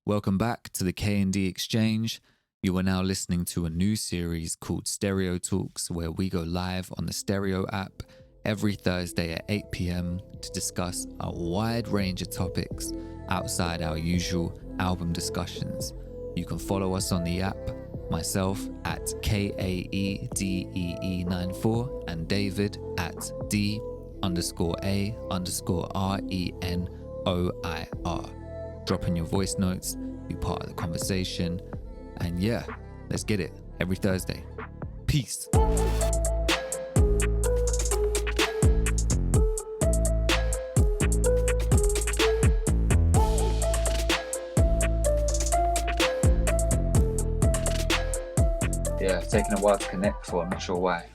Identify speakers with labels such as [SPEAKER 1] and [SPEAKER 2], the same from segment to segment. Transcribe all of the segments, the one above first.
[SPEAKER 1] Welcome back to the K&D Exchange. You are now listening to a new series called Stereo Talks, where we go live on the Stereo app every Thursday at 8 p.m. to discuss a wide range of topics outside our usual album discussions. You can follow us on the app, myself at KaeDee94 and David at D_A_RENOIR. Drop in your voice notes, be part of the conversation, and yeah, let's get it every Thursday. Peace. Yeah, it's taken a while to connect for, I'm not sure why.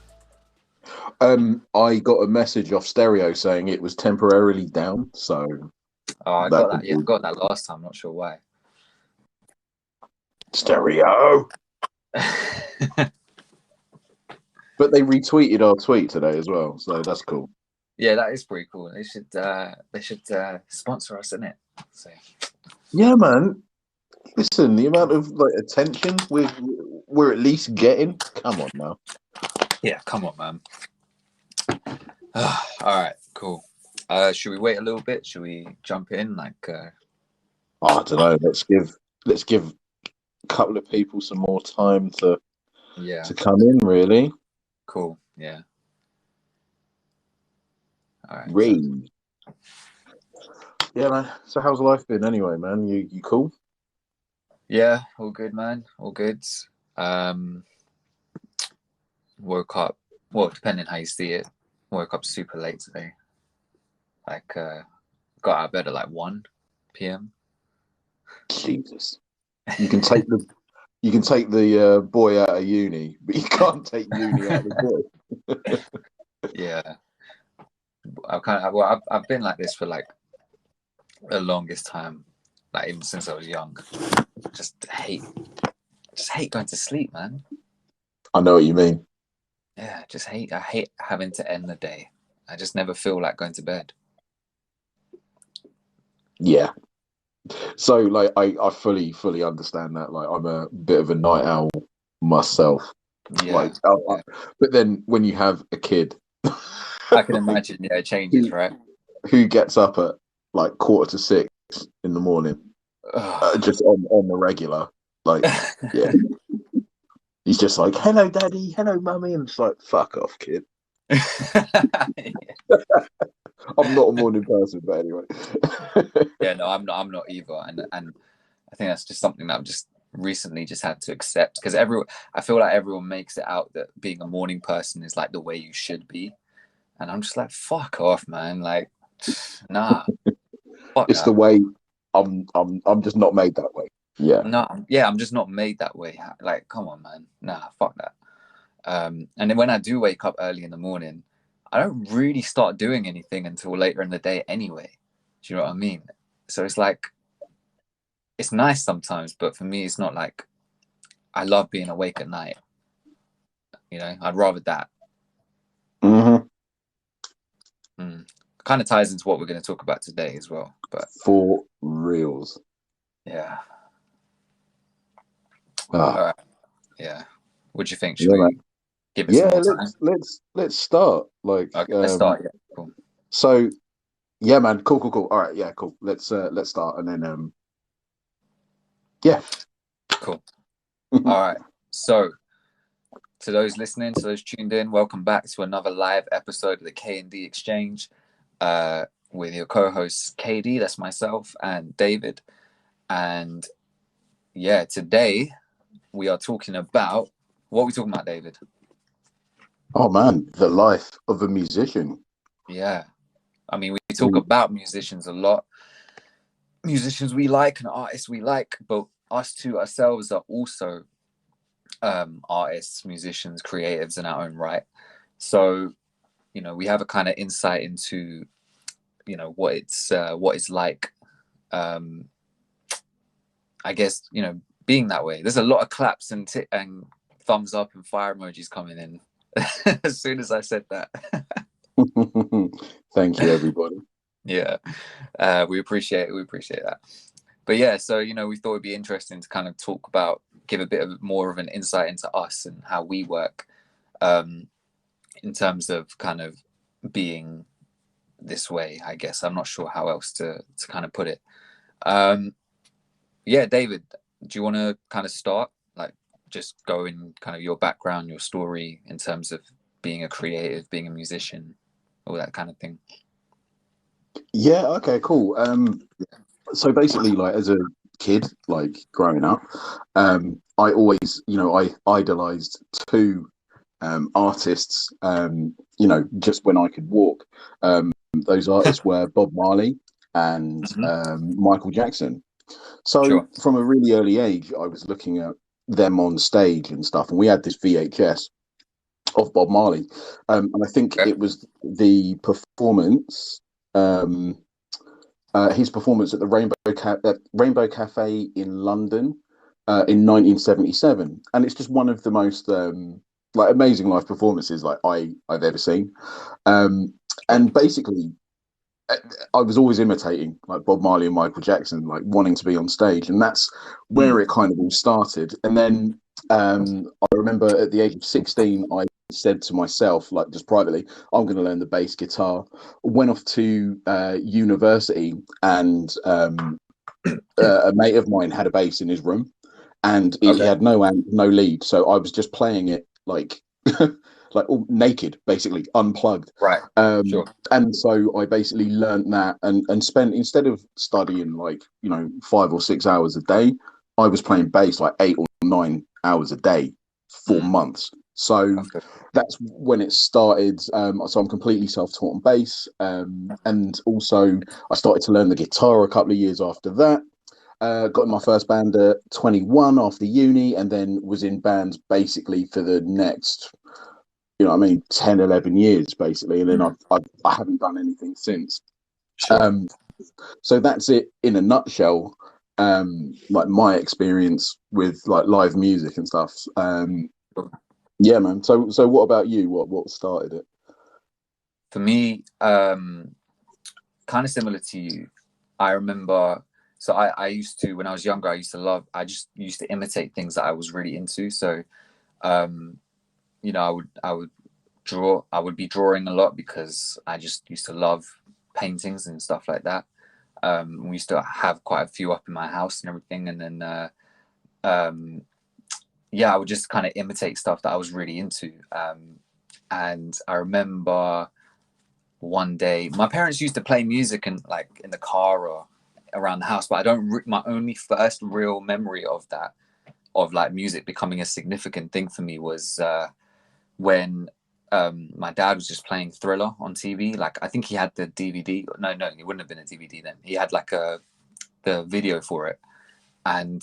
[SPEAKER 2] I got a message off Stereo saying it was temporarily down, so...
[SPEAKER 1] Oh, I got that. Yeah, I got that last time. Not sure why.
[SPEAKER 2] Stereo. But they retweeted our tweet today as well, so that's cool.
[SPEAKER 1] Yeah, that is pretty cool. They should sponsor us, innit? So.
[SPEAKER 2] Yeah, man. Listen, the amount of attention we're at least getting. Come on now.
[SPEAKER 1] Yeah, come on, man. All right, cool. Should we wait a little bit? Should we jump in? I
[SPEAKER 2] don't know. Let's give a couple of people some more time to come in. Really
[SPEAKER 1] cool. Yeah. All right.
[SPEAKER 2] Read. Yeah, man. So how's life been anyway, man? You cool?
[SPEAKER 1] Yeah, all good, man. All good. Woke up. Well, depending how you see it. Woke up super late today. Got out of bed at 1 p.m.
[SPEAKER 2] Jesus, you can take the boy out of uni, but you can't take uni out of the boy.
[SPEAKER 1] Yeah, I've been like this for the longest time, even since I was young. Just hate going to sleep, man.
[SPEAKER 2] I know what you mean.
[SPEAKER 1] Yeah, I hate having to end the day. I just never feel like going to bed.
[SPEAKER 2] Yeah. So I fully understand that. I'm a bit of a night owl myself.
[SPEAKER 1] Yeah.
[SPEAKER 2] But then when you have a kid,
[SPEAKER 1] I can imagine. Yeah, it changes, right?
[SPEAKER 2] Who gets up at 5:45 in the morning, just on the regular? Yeah. He's just like, "Hello, daddy. Hello, mummy," and it's like, "Fuck off, kid." I'm not a morning person, but anyway.
[SPEAKER 1] Yeah, no, I'm not either, and I think that's just something that I've just recently had to accept, because I feel like everyone makes it out that being a morning person is the way you should be, and I'm just like, fuck off, man. Nah.
[SPEAKER 2] It's the way. I'm just not made that way. Yeah.
[SPEAKER 1] No, yeah, I'm just not made that way. Come on, man. Nah, fuck that. And then when I do wake up early in the morning, I don't really start doing anything until later in the day anyway. Do you know what I mean? So it's it's nice sometimes, but for me, it's not I love being awake at night. I'd rather that.
[SPEAKER 2] Mm-hmm.
[SPEAKER 1] Kind of ties into what we're going to talk about today as well. But
[SPEAKER 2] for reals.
[SPEAKER 1] Yeah. All right. Yeah. What do you think? Should we give it some more time?
[SPEAKER 2] Let's start.
[SPEAKER 1] Okay, let's start. Yeah. Cool.
[SPEAKER 2] So, yeah, man. Cool. All right. Yeah. Cool. Let's start, and then yeah.
[SPEAKER 1] Cool. All right. So, to those listening, to those tuned in, welcome back to another live episode of the K&D Exchange, with your co-hosts KaeDee, that's myself, and David. And yeah, today we are talking about, what are we talking about, David?
[SPEAKER 2] Oh man, the life of a musician.
[SPEAKER 1] Yeah. I mean, we talk about musicians a lot. Musicians we like and artists we like, but us two ourselves are also artists, musicians, creatives in our own right. So, we have a kind of insight into, what it's like. I guess, being that way. There's a lot of claps and thumbs up and fire emojis coming in as soon as I said that.
[SPEAKER 2] Thank you, everybody.
[SPEAKER 1] Yeah, we appreciate that. But yeah, so we thought it'd be interesting to kind of talk about, give a bit of more of an insight into us and how we work, in terms of kind of being this way. I guess I'm not sure how else to kind of put it. Yeah, David, do you want to kind of start, like, just go in kind of your background, your story in terms of being a creative, being a musician, all that kind of thing?
[SPEAKER 2] Yeah, okay, cool. So basically, like as a kid, like growing up, I always, I idolized two artists, just when I could walk. Those artists were Bob Marley and
[SPEAKER 1] Hmm.
[SPEAKER 2] Michael Jackson. So
[SPEAKER 1] Sure.
[SPEAKER 2] from a really early age, I was looking at them on stage and stuff, and we had this VHS of Bob Marley, and I think
[SPEAKER 1] Okay.
[SPEAKER 2] it was the performance. His performance at the Rainbow Cafe in London in 1977, and it's just one of the most like amazing live performances like I've ever seen. Um,
[SPEAKER 1] Sure.
[SPEAKER 2] and basically, I was always imitating like Bob Marley and Michael Jackson, like wanting to be on stage, and that's where
[SPEAKER 1] Mm.
[SPEAKER 2] it kind of all started. And then I remember at the age of 16, I said to myself, like just privately, I'm going to learn the bass guitar. Went off to university, and a mate of mine had a bass in his room, and he
[SPEAKER 1] Okay.
[SPEAKER 2] had no lead, so I was just playing it like like all naked, basically unplugged.
[SPEAKER 1] Right. Sure.
[SPEAKER 2] And so I basically learned that, and spent, instead of studying like 5 or 6 hours a day, I was playing bass like 8 or 9 hours a day for
[SPEAKER 1] Mm.
[SPEAKER 2] months. So
[SPEAKER 1] Okay.
[SPEAKER 2] that's when it started. So I'm completely self-taught on bass, and also I started to learn the guitar a couple of years after that. Got in my first band at 21 after uni, and then was in bands basically for the next, 10, 11 years basically. And then
[SPEAKER 1] Mm.
[SPEAKER 2] I haven't done anything since.
[SPEAKER 1] Sure.
[SPEAKER 2] Um, so that's it in a nutshell. Like my experience with like live music and stuff.
[SPEAKER 1] Sure.
[SPEAKER 2] Yeah, man. So what about you? What started it?
[SPEAKER 1] For me, kind of similar to you. I remember, so I used to, when I was younger, I just used to imitate things that I was really into. So, um, I would draw, I would be drawing a lot because I just used to love paintings and stuff like that. We used to have quite a few up in my house and everything. And then, um, yeah, I would just kind of imitate stuff that I was really into. And I remember one day my parents used to play music and like in the car or around the house, but I don't my only first real memory of that, of like music becoming a significant thing for me, was when my dad was just playing Thriller on TV. Like I think he had the DVD. No, it wouldn't have been a DVD then. He had like the video for it. And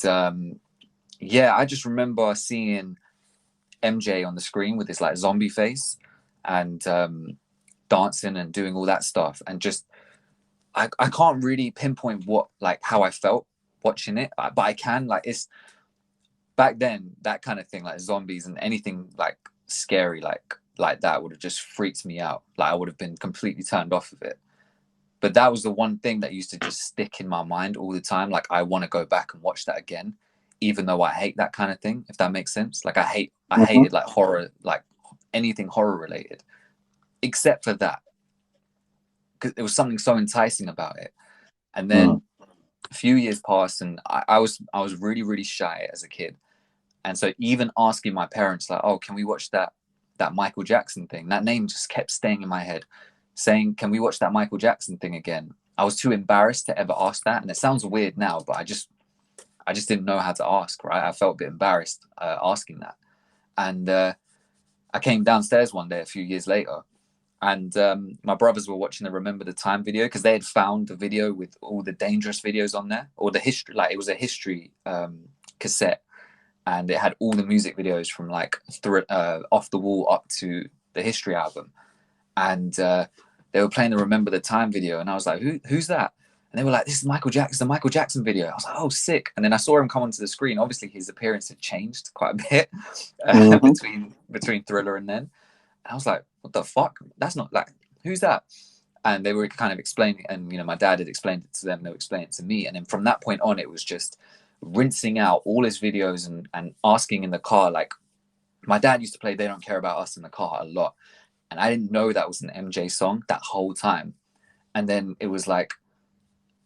[SPEAKER 1] yeah, I just remember seeing MJ on the screen with his like zombie face and dancing and doing all that stuff, and just I can't really pinpoint what, like, how I felt watching it, but I can, like, it's back then, that kind of thing, like zombies and anything like scary, like that would have just freaked me out. Like I would have been completely turned off of it. But that was the one thing that used to just stick in my mind all the time. Like I want to go back and watch that again, even though I hate that kind of thing, if that makes sense. Like I
[SPEAKER 2] Mhm.
[SPEAKER 1] hated like horror, like anything horror related, except for that, because it was something so enticing about it. And
[SPEAKER 2] Mm.
[SPEAKER 1] then a few years passed, and I was really really shy as a kid, and so even asking my parents like, oh, can we watch that Michael Jackson thing? That name just kept staying in my head, saying, can we watch that Michael Jackson thing again? I was too embarrassed to ever ask that, and it sounds weird now, but I just didn't know how to ask. Right, I felt a bit embarrassed asking that, and I came downstairs one day a few years later, and my brothers were watching the Remember the Time video because they had found the video with all the dangerous videos on there, or the history, like it was a history cassette, and it had all the music videos from like Off the Wall up to the history album, and they were playing the Remember the Time video, and I was like, who's that? And they were like, this is Michael Jackson, the Michael Jackson video. I was like, oh, sick. And then I saw him come onto the screen. Obviously, his appearance had changed quite a bit
[SPEAKER 2] Mhm.
[SPEAKER 1] between Thriller and then. And I was like, what the fuck? That's not like, who's that? and they were kind of explaining, and my dad had explained it to them, they were explaining it to me, and then from that point on, it was just rinsing out all his videos and asking in the car. Like, my dad used to play They Don't Care About Us in the car a lot, and I didn't know that was an MJ song that whole time. And then it was like,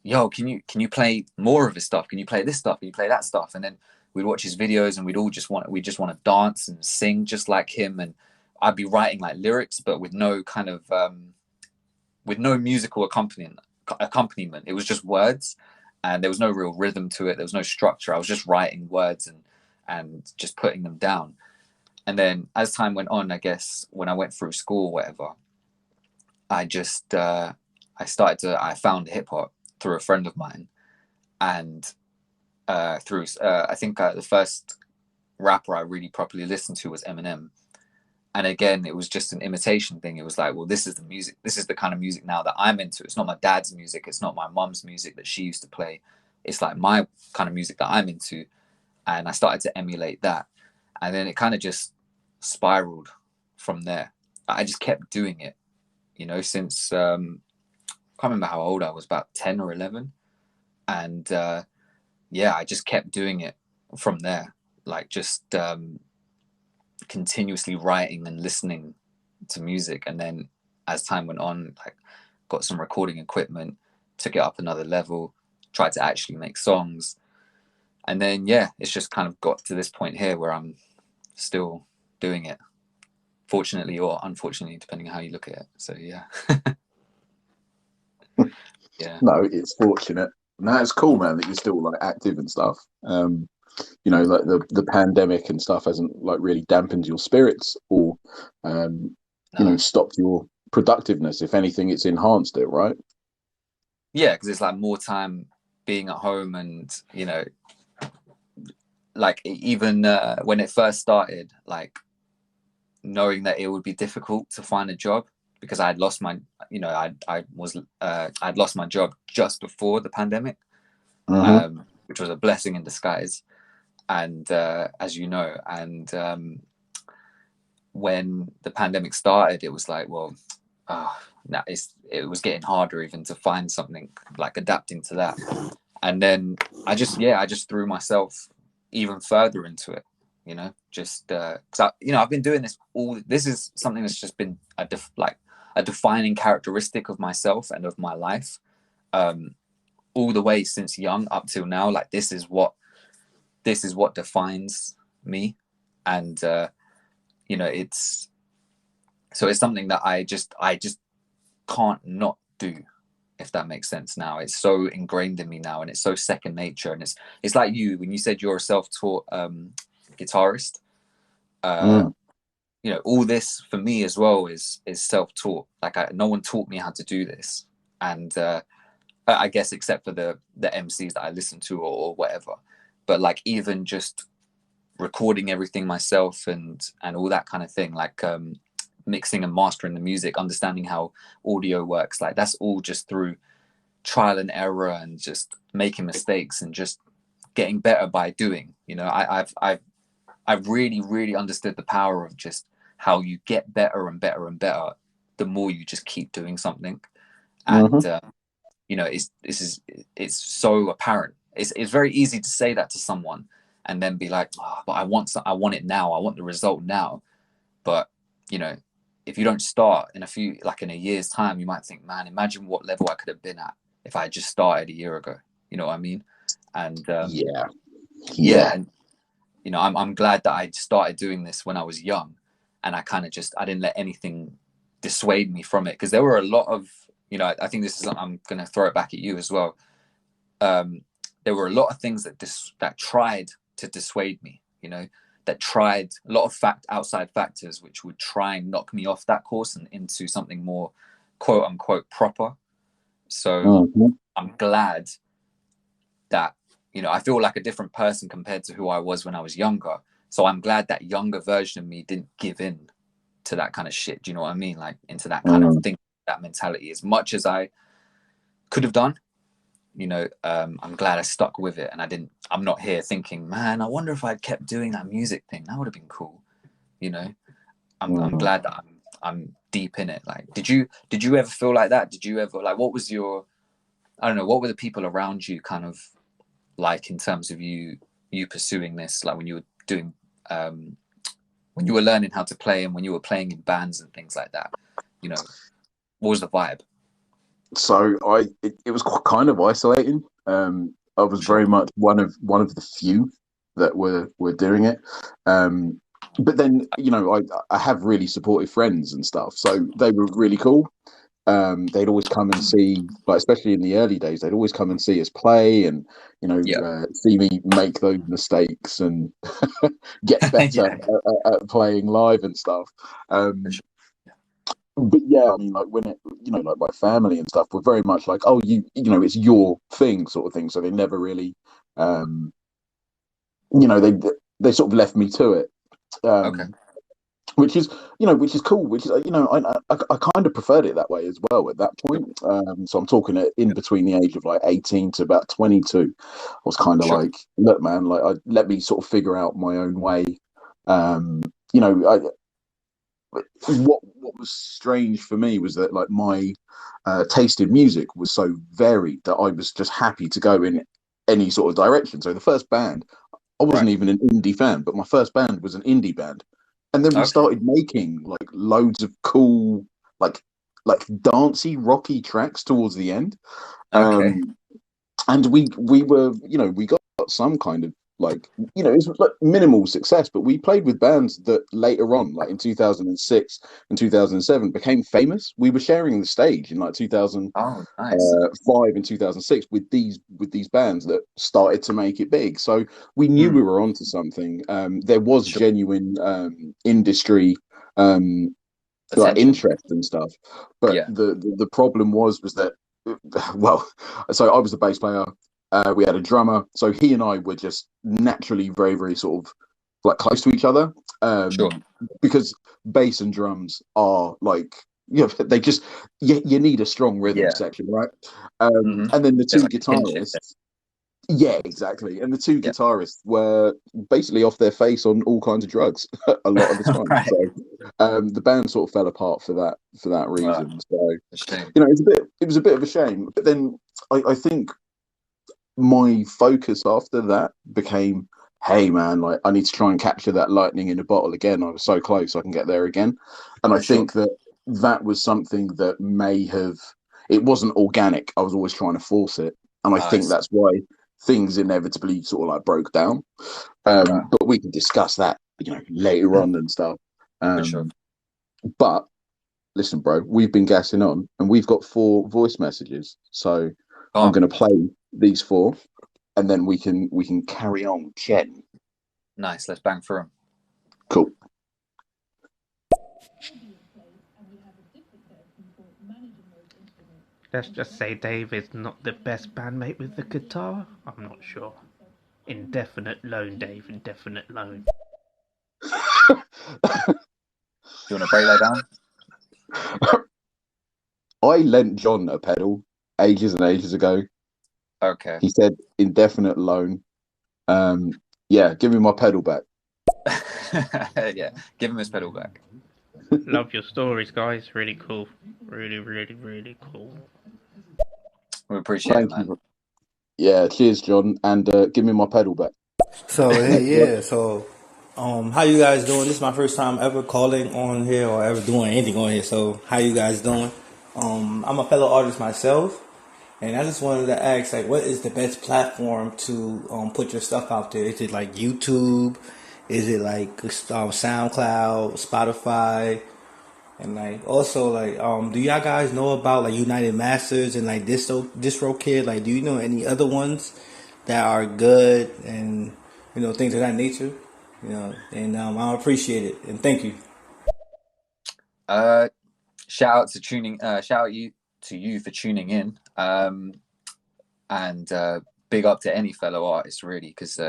[SPEAKER 1] yo, can you play more of his stuff? Can you play this stuff? Can you play that stuff? And then we'd watch his videos, and we just want to dance and sing just like him. And I'd be writing like lyrics, but with no kind of with no musical accompaniment. It was just words, and there was no real rhythm to it. There was no structure. I was just writing words and just putting them down. And then as time went on, I guess when I went through school or whatever, I just I found hip hop through a friend of mine, and through I think the first rapper I really properly listened to was Eminem. And again, it was just an imitation thing. It was like, well, this is the music. This is the kind of music now that I'm into. It's not my dad's music. It's not my mum's music that she used to play. It's like my kind of music that I'm into. And I started to emulate that. And then it kind of just spiraled from there. I just kept doing it, since I can't remember how old I was, about 10 or 11. And yeah, I just kept doing it from there. Like, just continuously writing and listening to music. And then as time went on, like, got some recording equipment, took it up another level, tried to actually make songs. And then, yeah, it's just kind of got to this point here where I'm still doing it, fortunately or unfortunately, depending on how you look at it. So, yeah. Yeah.
[SPEAKER 2] No, it's fortunate. No, it's cool, man, that you're still like active and stuff. Like the pandemic and stuff hasn't like really dampened your spirits or stopped your productiveness. If anything, it's enhanced it, right?
[SPEAKER 1] Yeah, because it's like more time being at home, and like even when it first started, like knowing that it would be difficult to find a job because I had lost my I'd lost my job just before the pandemic, which was a blessing in disguise. And as you know, and when the pandemic started, it was like, well, it was getting harder even to find something, like adapting to that. And then I just threw myself even further into it, just because I've been doing this is something that's just been a defining characteristic of myself and of my life, all the way since young up till now. Like, this is what defines me. And it's something that I just can't not do, if that makes sense. Now it's so ingrained in me now, and it's so second nature. And it's like you, when you said you're a self-taught guitarist, all this for me as well is self-taught. Like, no one taught me how to do this. And I guess except for the MCs that I listen to or whatever. But like, even just recording everything myself and all that kind of thing, like mixing and mastering the music, understanding how audio works, like that's all just through trial and error and just making mistakes and just getting better by doing. I've really, really understood the power of just how you get better and better and better the more you just keep doing something. And it's so apparent. It's very easy to say that to someone and then be like, oh, but I want it now. I want the result now. But if you don't start in a year's time, you might think, man, imagine what level I could have been at if I had just started a year ago. You know what I mean? And yeah. And I'm glad that I started doing this when I was young, and I didn't let anything dissuade me from it, because there were a lot of, I think this is, I'm going to throw it back at you as well. There were a lot of things that tried to dissuade me, that tried a lot of outside factors, which would try and knock me off that course and into something more quote unquote proper. So I'm glad that, I feel like a different person compared to who I was when I was younger. So I'm glad that younger version of me didn't give in to that kind of shit. Do you know what I mean? Like, into that kind of thing, that mentality, as much as I could have done. I'm glad I stuck with it, and I'm not here thinking, man, I wonder if I'd kept doing that music thing, that would have been cool. I'm glad that I'm deep in it. Like, did you ever feel like that? Did you ever like what was your I don't know, what were the people around you kind of like in terms of you pursuing this, like when you were doing when you were learning how to play and when you were playing in bands and things like that, you know, what was the vibe?
[SPEAKER 2] So it was kind of isolating. I was
[SPEAKER 1] Sure.
[SPEAKER 2] very much one of the few that were doing it. But then I have really supportive friends and stuff, so they were really cool. They'd always come and see, like especially in the early days, they'd always come and see us play, and
[SPEAKER 1] Yeah.
[SPEAKER 2] see me make those mistakes and get better
[SPEAKER 1] Yeah.
[SPEAKER 2] at playing live and stuff.
[SPEAKER 1] For
[SPEAKER 2] Um,
[SPEAKER 1] sure.
[SPEAKER 2] but yeah, I mean, like when it, like my family and stuff were very much like, oh, it's your thing, sort of thing. So they never really, um, they sort of left me to it.
[SPEAKER 1] Okay.
[SPEAKER 2] Um, which is cool. Which is I kind of preferred it that way as well at that point. So I'm talking in between the age of like 18 to about 22. I was kind of
[SPEAKER 1] Sure.
[SPEAKER 2] like, look, man, like let me sort of figure out my own way. You know, what was strange for me was that like my taste in music was so varied that I was just happy to go in any sort of direction. So the first band, I
[SPEAKER 1] Right.
[SPEAKER 2] wasn't even an indie fan, but my first band was an indie band, and then we
[SPEAKER 1] Okay.
[SPEAKER 2] started making like loads of cool, like dancey, rocky tracks towards the end.
[SPEAKER 1] Okay.
[SPEAKER 2] Um, and we were we got some kind of like it was like minimal success, but we played with bands that later on, like in 2006 and 2007, became famous. We were sharing the stage in like
[SPEAKER 1] Oh, nice.
[SPEAKER 2] 2005 and 2006 with these bands that started to make it big. So we knew
[SPEAKER 1] Mm,
[SPEAKER 2] we were onto something. There was
[SPEAKER 1] sure.
[SPEAKER 2] genuine industry um like
[SPEAKER 1] Attention.
[SPEAKER 2] interest and stuff, but
[SPEAKER 1] Yeah.
[SPEAKER 2] the problem was that well, so I was the bass player. We had a drummer, so he and I were just naturally very, very sort of like close to each other,
[SPEAKER 1] Sure.
[SPEAKER 2] because bass and drums are like they just you need a strong rhythm
[SPEAKER 1] Yeah.
[SPEAKER 2] section, right?
[SPEAKER 1] Hmm.
[SPEAKER 2] And then the
[SPEAKER 1] There's
[SPEAKER 2] two
[SPEAKER 1] like a kinship there.
[SPEAKER 2] guitarists, yeah, exactly, and the two
[SPEAKER 1] Yeah.
[SPEAKER 2] guitarists were basically off their face on all kinds of drugs a lot of the time.
[SPEAKER 1] Right.
[SPEAKER 2] So the band sort of fell apart for that
[SPEAKER 1] Uh,
[SPEAKER 2] reason. So
[SPEAKER 1] a shame.
[SPEAKER 2] it was a bit of a shame. But then I think my focus after that became, hey man, like I need to try and capture that lightning in a bottle again. I was so close, I can get there again. And I
[SPEAKER 1] For sure.
[SPEAKER 2] think that was something that may have, it wasn't organic. I was always trying to force it. And I
[SPEAKER 1] I
[SPEAKER 2] think
[SPEAKER 1] see.
[SPEAKER 2] that's why things inevitably sort of like broke down.
[SPEAKER 1] Right.
[SPEAKER 2] But we can discuss that, later on and stuff.
[SPEAKER 1] For sure.
[SPEAKER 2] Um, but listen, bro, we've been gassing on and we've got 4 voice messages. So
[SPEAKER 1] Go
[SPEAKER 2] I'm
[SPEAKER 1] on.
[SPEAKER 2] going to play these 4, and then we can carry on chatting.
[SPEAKER 1] Nice. Let's bang through 'em.
[SPEAKER 2] Cool.
[SPEAKER 3] Let's just say David's not the best bandmate with the guitar. I'm not sure. Indefinite loan, Dave. Indefinite loan.
[SPEAKER 1] Do you want to break that down?
[SPEAKER 2] I lent John a pedal ages and ages ago.
[SPEAKER 1] Okay.
[SPEAKER 2] He said indefinite loan. Yeah, give me my pedal back.
[SPEAKER 1] Yeah. Give him his pedal back.
[SPEAKER 3] Love your stories, guys. Really cool. Really, really, really cool.
[SPEAKER 1] We appreciate it,
[SPEAKER 2] Thank
[SPEAKER 1] man.
[SPEAKER 2] you. Yeah, cheers, John, and give me my pedal back.
[SPEAKER 4] So hey,
[SPEAKER 2] Yep.
[SPEAKER 4] yeah. So, how you guys doing? This is my first time ever calling on here or ever doing anything on here. So, how you guys doing? I'm a fellow artist myself, and I just wanted to ask, like, what is the best platform to put your stuff out there? Is it like YouTube? Is it like SoundCloud, Spotify? And like also like do y'all guys know about like United Masters and like DistroKid? Like do you know any other ones that are good and things of that nature? And I appreciate it and thank you.
[SPEAKER 1] Uh, shout out to tuning. Shout out to you for tuning in. And big up to any fellow artist really, because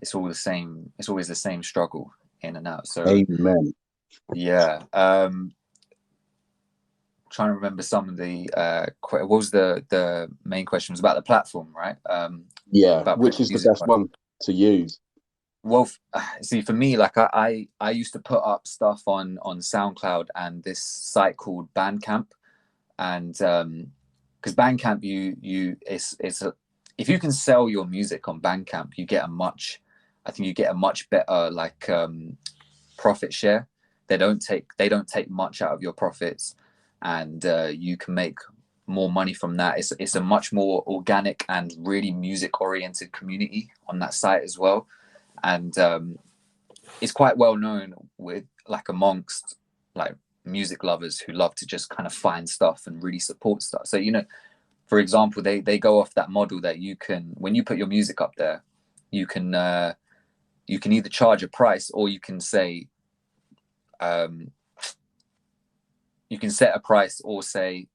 [SPEAKER 1] it's all the same. It's always the same struggle in and out. So
[SPEAKER 2] Amen.
[SPEAKER 1] yeah. Trying to remember some of the what was the main question was about the platform, right?
[SPEAKER 2] Yeah,
[SPEAKER 1] About putting
[SPEAKER 2] which is the
[SPEAKER 1] music
[SPEAKER 2] best
[SPEAKER 1] on.
[SPEAKER 2] one to use?
[SPEAKER 1] Well, see, for me, like I used to put up stuff on SoundCloud and this site called Bandcamp, and because Bandcamp, it's a, if you can sell your music on Bandcamp, I think you get a much better like profit share. They don't take much out of your profits, and you can make more money from that. It's a much more organic and really music oriented community on that site as well, and it's quite well known with like amongst like music lovers who love to just kind of find stuff and really support stuff. So for example, they go off that model that you can, when you put your music up there, you can either charge a price, or you can say you can set a price, or say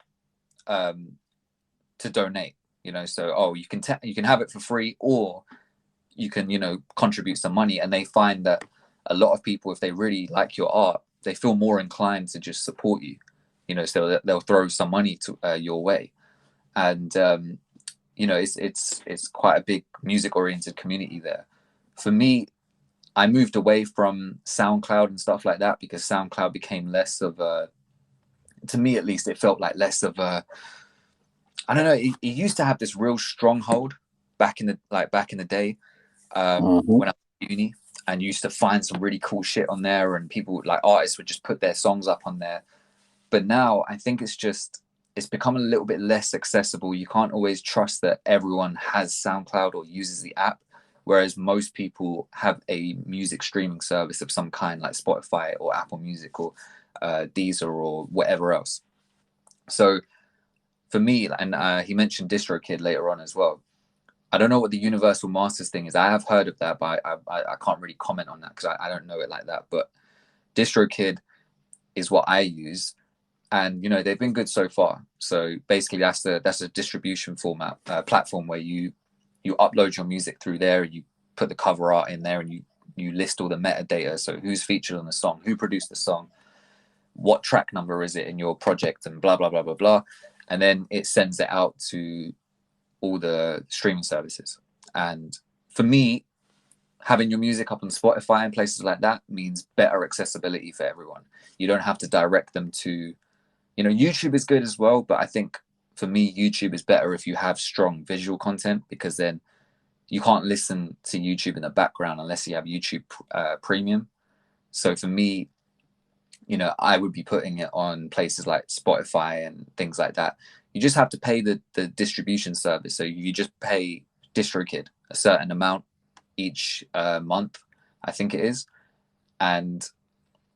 [SPEAKER 1] to donate. So you can have it for free, or you can contribute some money. And they find that a lot of people, if they really like your art, they feel more inclined to just support you. So they'll throw some money to your way. And it's quite a big music oriented community there. For me, I moved away from SoundCloud and stuff like that, because SoundCloud became less of a, to me at least, it felt like less of a, I don't know, it used to have this real stronghold back in the day, when I was at uni, and used to find some really cool shit on there, and people, like artists, would just put their songs up on there. But now I think it's become a little bit less accessible. You can't always trust that everyone has SoundCloud or uses the app, whereas most people have a music streaming service of some kind, like Spotify or Apple Music or Deezer or whatever else. So for me, and he mentioned DistroKid later on as well. I don't know what the Universal Masters thing is. I have heard of that, but I can't really comment on that because I don't know it like that. But DistroKid is what I use, and they've been good so far. So basically, that's a distribution format platform where you upload your music through there, you put the cover art in there, and you list all the metadata. So who's featured on the song, who produced the song, what track number is it in your project, and blah blah blah blah blah, and then it sends it out to all the streaming services. And for me, having your music up on Spotify and places like that means better accessibility for everyone. You don't have to direct them to, YouTube is good as well, but I think for me, YouTube is better if you have strong visual content, because then you can't listen to YouTube in the background unless you have YouTube Premium. So for me, I would be putting it on places like Spotify and things like that. You just have to pay the distribution service. So you just pay DistroKid a certain amount each month, I think it is. And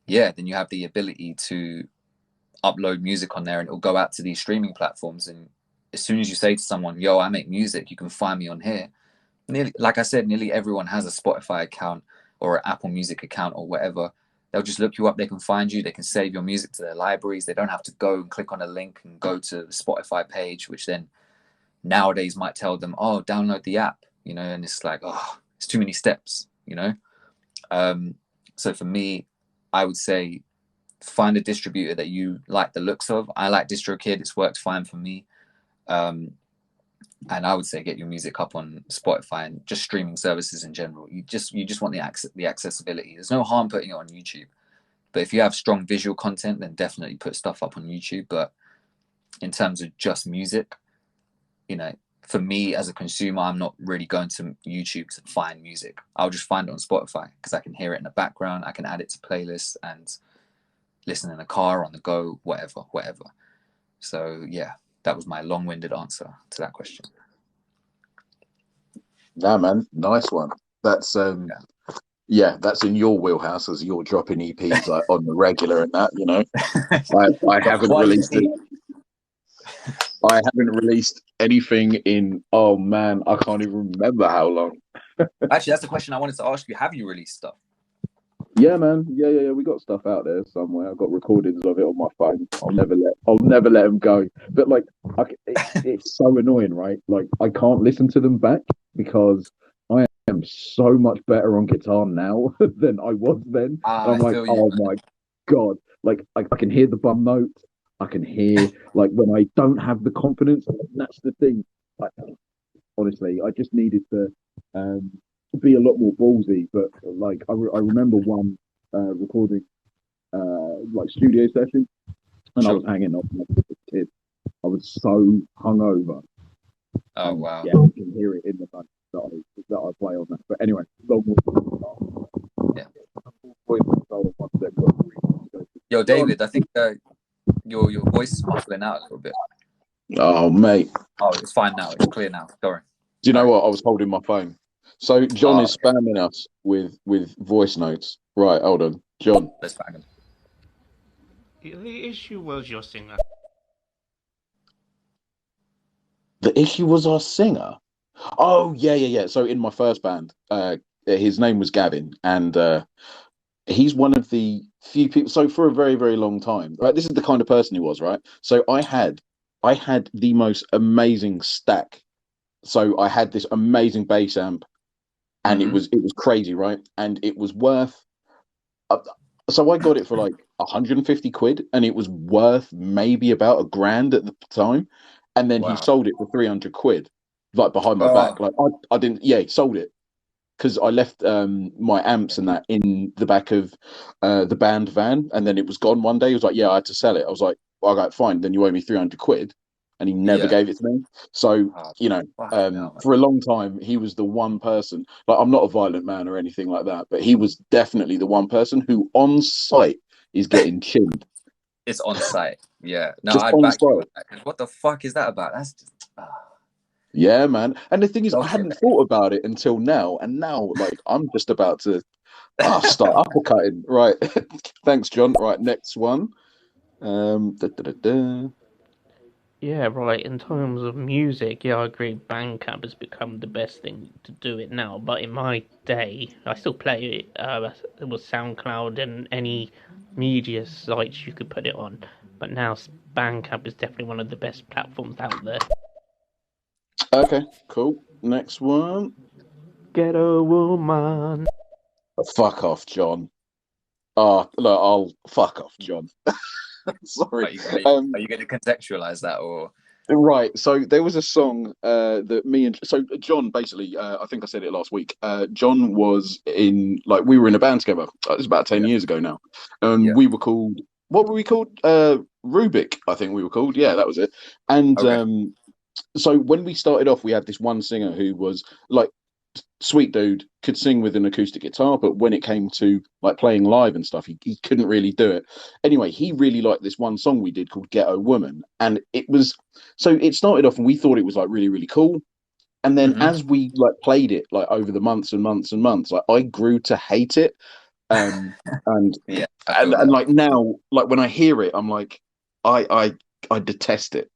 [SPEAKER 1] yeah, then you have the ability to upload music on there, and it'll go out to these streaming platforms. And as soon as you say to someone, yo, I make music, you can find me on here. Like I said, nearly everyone has a Spotify account or an Apple Music account or whatever. They'll just look you up. They can find you. They can save your music to their libraries. They don't have to go and click on a link and go to the Spotify page, which then nowadays might tell them, oh, download the app, and it's like, oh, it's too many steps, So for me, I would say find a distributor that you like the looks of. I like DistroKid. It's worked fine for me. And I would say get your music up on Spotify and just streaming services in general. You just want the accessibility. There's no harm putting it on YouTube, but if you have strong visual content, then definitely put stuff up on YouTube. But in terms of just music, for me as a consumer, I'm not really going to YouTube to find music. I'll just find it on Spotify because I can hear it in the background. I can add it to playlists and listen in the car, on the go, whatever. So yeah. That was my long-winded answer to that question.
[SPEAKER 2] Nah, man, nice one. That's that's in your wheelhouse, as you're dropping EPs like on the regular and that. I haven't released anything in, oh man, I can't even remember how long.
[SPEAKER 1] Actually, that's the question I wanted to ask you. Have you released stuff?
[SPEAKER 2] Yeah, man. Yeah. We got stuff out there somewhere. I've got recordings of it on my phone. I'll never let them go. But like, it's so annoying, right? Like, I can't listen to them back because I am so much better on guitar now than I was then. I'm like, oh my god! Like, I can hear the bum notes. I can hear like when I don't have the confidence. That's the thing. Like, honestly, I just needed to be a lot more ballsy, but like I remember one recording like studio session, and I
[SPEAKER 1] Sure.
[SPEAKER 2] was hanging off like a kid. I was so hungover,
[SPEAKER 1] Oh
[SPEAKER 2] and
[SPEAKER 1] wow.
[SPEAKER 2] yeah, I can hear it in the notes that I play on that. But anyway, long
[SPEAKER 1] Yeah.
[SPEAKER 2] voice control once they've got to
[SPEAKER 1] Yo,
[SPEAKER 2] go on.
[SPEAKER 1] David, I think your voice is muffling out a little bit.
[SPEAKER 2] Oh mate,
[SPEAKER 1] Oh, it's fine now. It's clear now. Sorry.
[SPEAKER 2] do you know
[SPEAKER 1] Sorry.
[SPEAKER 2] what? I was holding my phone. So John is
[SPEAKER 1] Okay.
[SPEAKER 2] spamming us with voice notes. Right, hold on, John.
[SPEAKER 1] Let's bang him.
[SPEAKER 3] The issue was your singer.
[SPEAKER 2] The issue was our singer. Oh yeah. So in my first band, his name was Gavin, and he's one of the few people. So for a very very long time, right? This is the kind of person he was, right? So I had the most amazing stack. So I had this amazing bass amp, and
[SPEAKER 1] Mm-hmm.
[SPEAKER 2] it was crazy, right? And it was worth. Uh, so I got it for like 150 quid, and it was worth maybe about a grand at the time. And then he
[SPEAKER 1] Wow.
[SPEAKER 2] sold it for 300 quid, like behind my
[SPEAKER 1] Oh,
[SPEAKER 2] back. Like I didn't, yeah, he sold it because I left my amps and that in the back of the band van, and then it was gone one day. He was like, "Yeah, I had to sell it." I was like, well, "All right, fine. Then you owe me 300 quid," and he never
[SPEAKER 1] yeah.
[SPEAKER 2] gave it to me. So
[SPEAKER 1] Oh,
[SPEAKER 2] you know,
[SPEAKER 1] fuck no, man.
[SPEAKER 2] for a long time, he was the one person. Like, I'm not a violent man or anything like that, but he was definitely the one person who, on site, is getting chinned
[SPEAKER 1] It's on site. Yeah. No,
[SPEAKER 2] just
[SPEAKER 1] I'd
[SPEAKER 2] on
[SPEAKER 1] back you on
[SPEAKER 2] site.
[SPEAKER 1] that. 'Cause what the fuck is that about? That's just
[SPEAKER 2] Yeah, man. And the thing is, I
[SPEAKER 1] dog shit.
[SPEAKER 2] hadn't thought about it until now, and now, like, I'm just about to start uppercutting. Right. Thanks, John. Right, next one. Da, da, da, da.
[SPEAKER 3] Yeah, right. In terms of music, yeah, I agree. Bandcamp has become the best thing to do it now. But in my day, I still play it. It was SoundCloud and any media sites you could put it on. But now Bandcamp is definitely one of the best platforms out there.
[SPEAKER 2] Okay, cool. Next one.
[SPEAKER 3] Get a woman.
[SPEAKER 2] Fuck off, John. Oh, look, I'll fuck off, John. Sorry.
[SPEAKER 1] Are you going to contextualize that or?
[SPEAKER 2] Right. So there was a song that me and so John basically, I think I said it last week. John was in like we were in a band together. It was about 10
[SPEAKER 1] Yeah.
[SPEAKER 2] years ago now, and
[SPEAKER 1] Yeah.
[SPEAKER 2] we were called. What were we called? Rubik, I think we were called. Yeah, that was it. And
[SPEAKER 1] Okay.
[SPEAKER 2] so when we started off, we had this one singer who was like sweet dude, could sing with an acoustic guitar, but when it came to like playing live and stuff, he couldn't really do it. Anyway, he really liked this one song we did called Ghetto Woman. And it was so it started off and we thought it was like really, really cool. And then
[SPEAKER 1] Mm-hmm.
[SPEAKER 2] as we like played it like over the months and months and months, like I grew to hate it. Um and
[SPEAKER 1] Yeah, I feel
[SPEAKER 2] and
[SPEAKER 1] that.
[SPEAKER 2] like now, like when I hear it, I'm like, I detest it.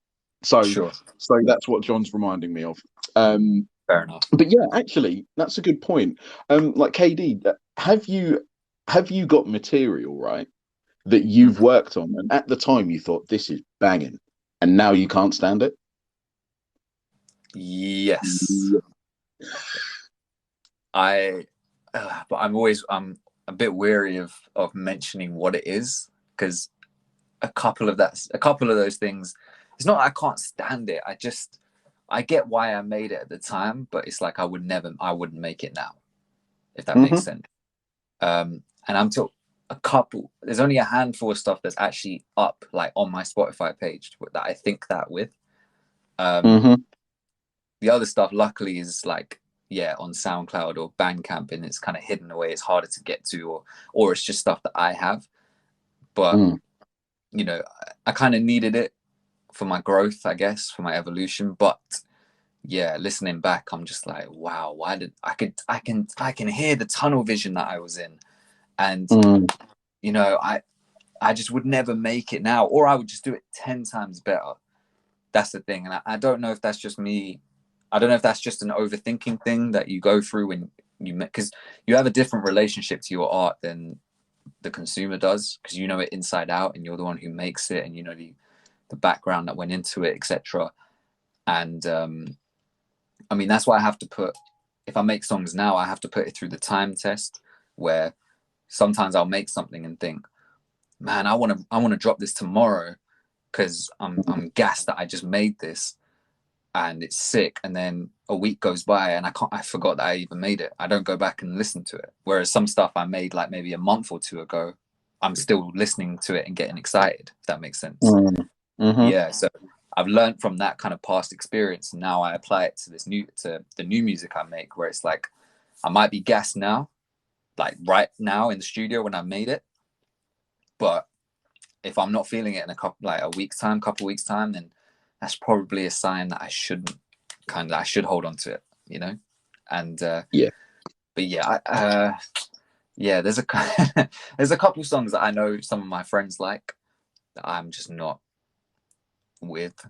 [SPEAKER 2] So
[SPEAKER 1] Sure.
[SPEAKER 2] so that's what John's reminding me of. Um
[SPEAKER 1] Fair enough.
[SPEAKER 2] but yeah, actually, that's a good point. Like KD, have you got material right that you've
[SPEAKER 1] Mhm.
[SPEAKER 2] worked on, and at the time you thought this is banging, and now you can't stand it?
[SPEAKER 1] Yes. I, but I'm a bit weary of mentioning what it is because a couple of those things. It's not I can't stand it. I get why I made it at the time, but it's like I wouldn't make it now, if that makes
[SPEAKER 2] Hmm.
[SPEAKER 1] sense. And I'm till a couple. There's only a handful of stuff that's actually up, like on my Spotify page that I think that with. Um,
[SPEAKER 2] Hmm.
[SPEAKER 1] the other stuff, luckily, is like yeah on SoundCloud or Bandcamp, and it's kind of hidden away. It's harder to get to, or it's just stuff that I have. But
[SPEAKER 2] Mm.
[SPEAKER 1] you know, I kind of needed it for my growth, I guess, for my evolution. But yeah, listening back, I'm just like, wow, why did I can hear the tunnel vision that I was in, and
[SPEAKER 2] Mm.
[SPEAKER 1] you know, I just would never make it now, or I would just do it 10 times better. That's the thing, and I don't know if that's just me. I don't know if that's just an overthinking thing that you go through when because you have a different relationship to your art than the consumer does, because you know it inside out, and you're the one who makes it, and you know the background that went into it, etc. And I mean, that's why I have to put, if I make songs now, I have to put it through the time test where sometimes I'll make something and think, man, I want to drop this tomorrow because I'm gassed that I just made this and it's sick. And then a week goes by and I forgot that I even made it. I don't go back and listen to it. Whereas some stuff I made like maybe a month or two ago, I'm still listening to it and getting excited, if that makes sense.
[SPEAKER 2] Mm-hmm.
[SPEAKER 1] Yeah. So I've learned from that kind of past experience, and now I apply it to the new music I make, where it's like I might be gassed now, like right now in the studio when I made it, but if I'm not feeling it in couple weeks time, then that's probably a sign that I should hold on to it, you know. And
[SPEAKER 2] yeah,
[SPEAKER 1] but yeah, yeah, there's a there's a couple songs that I know some of my friends like that I'm just not with.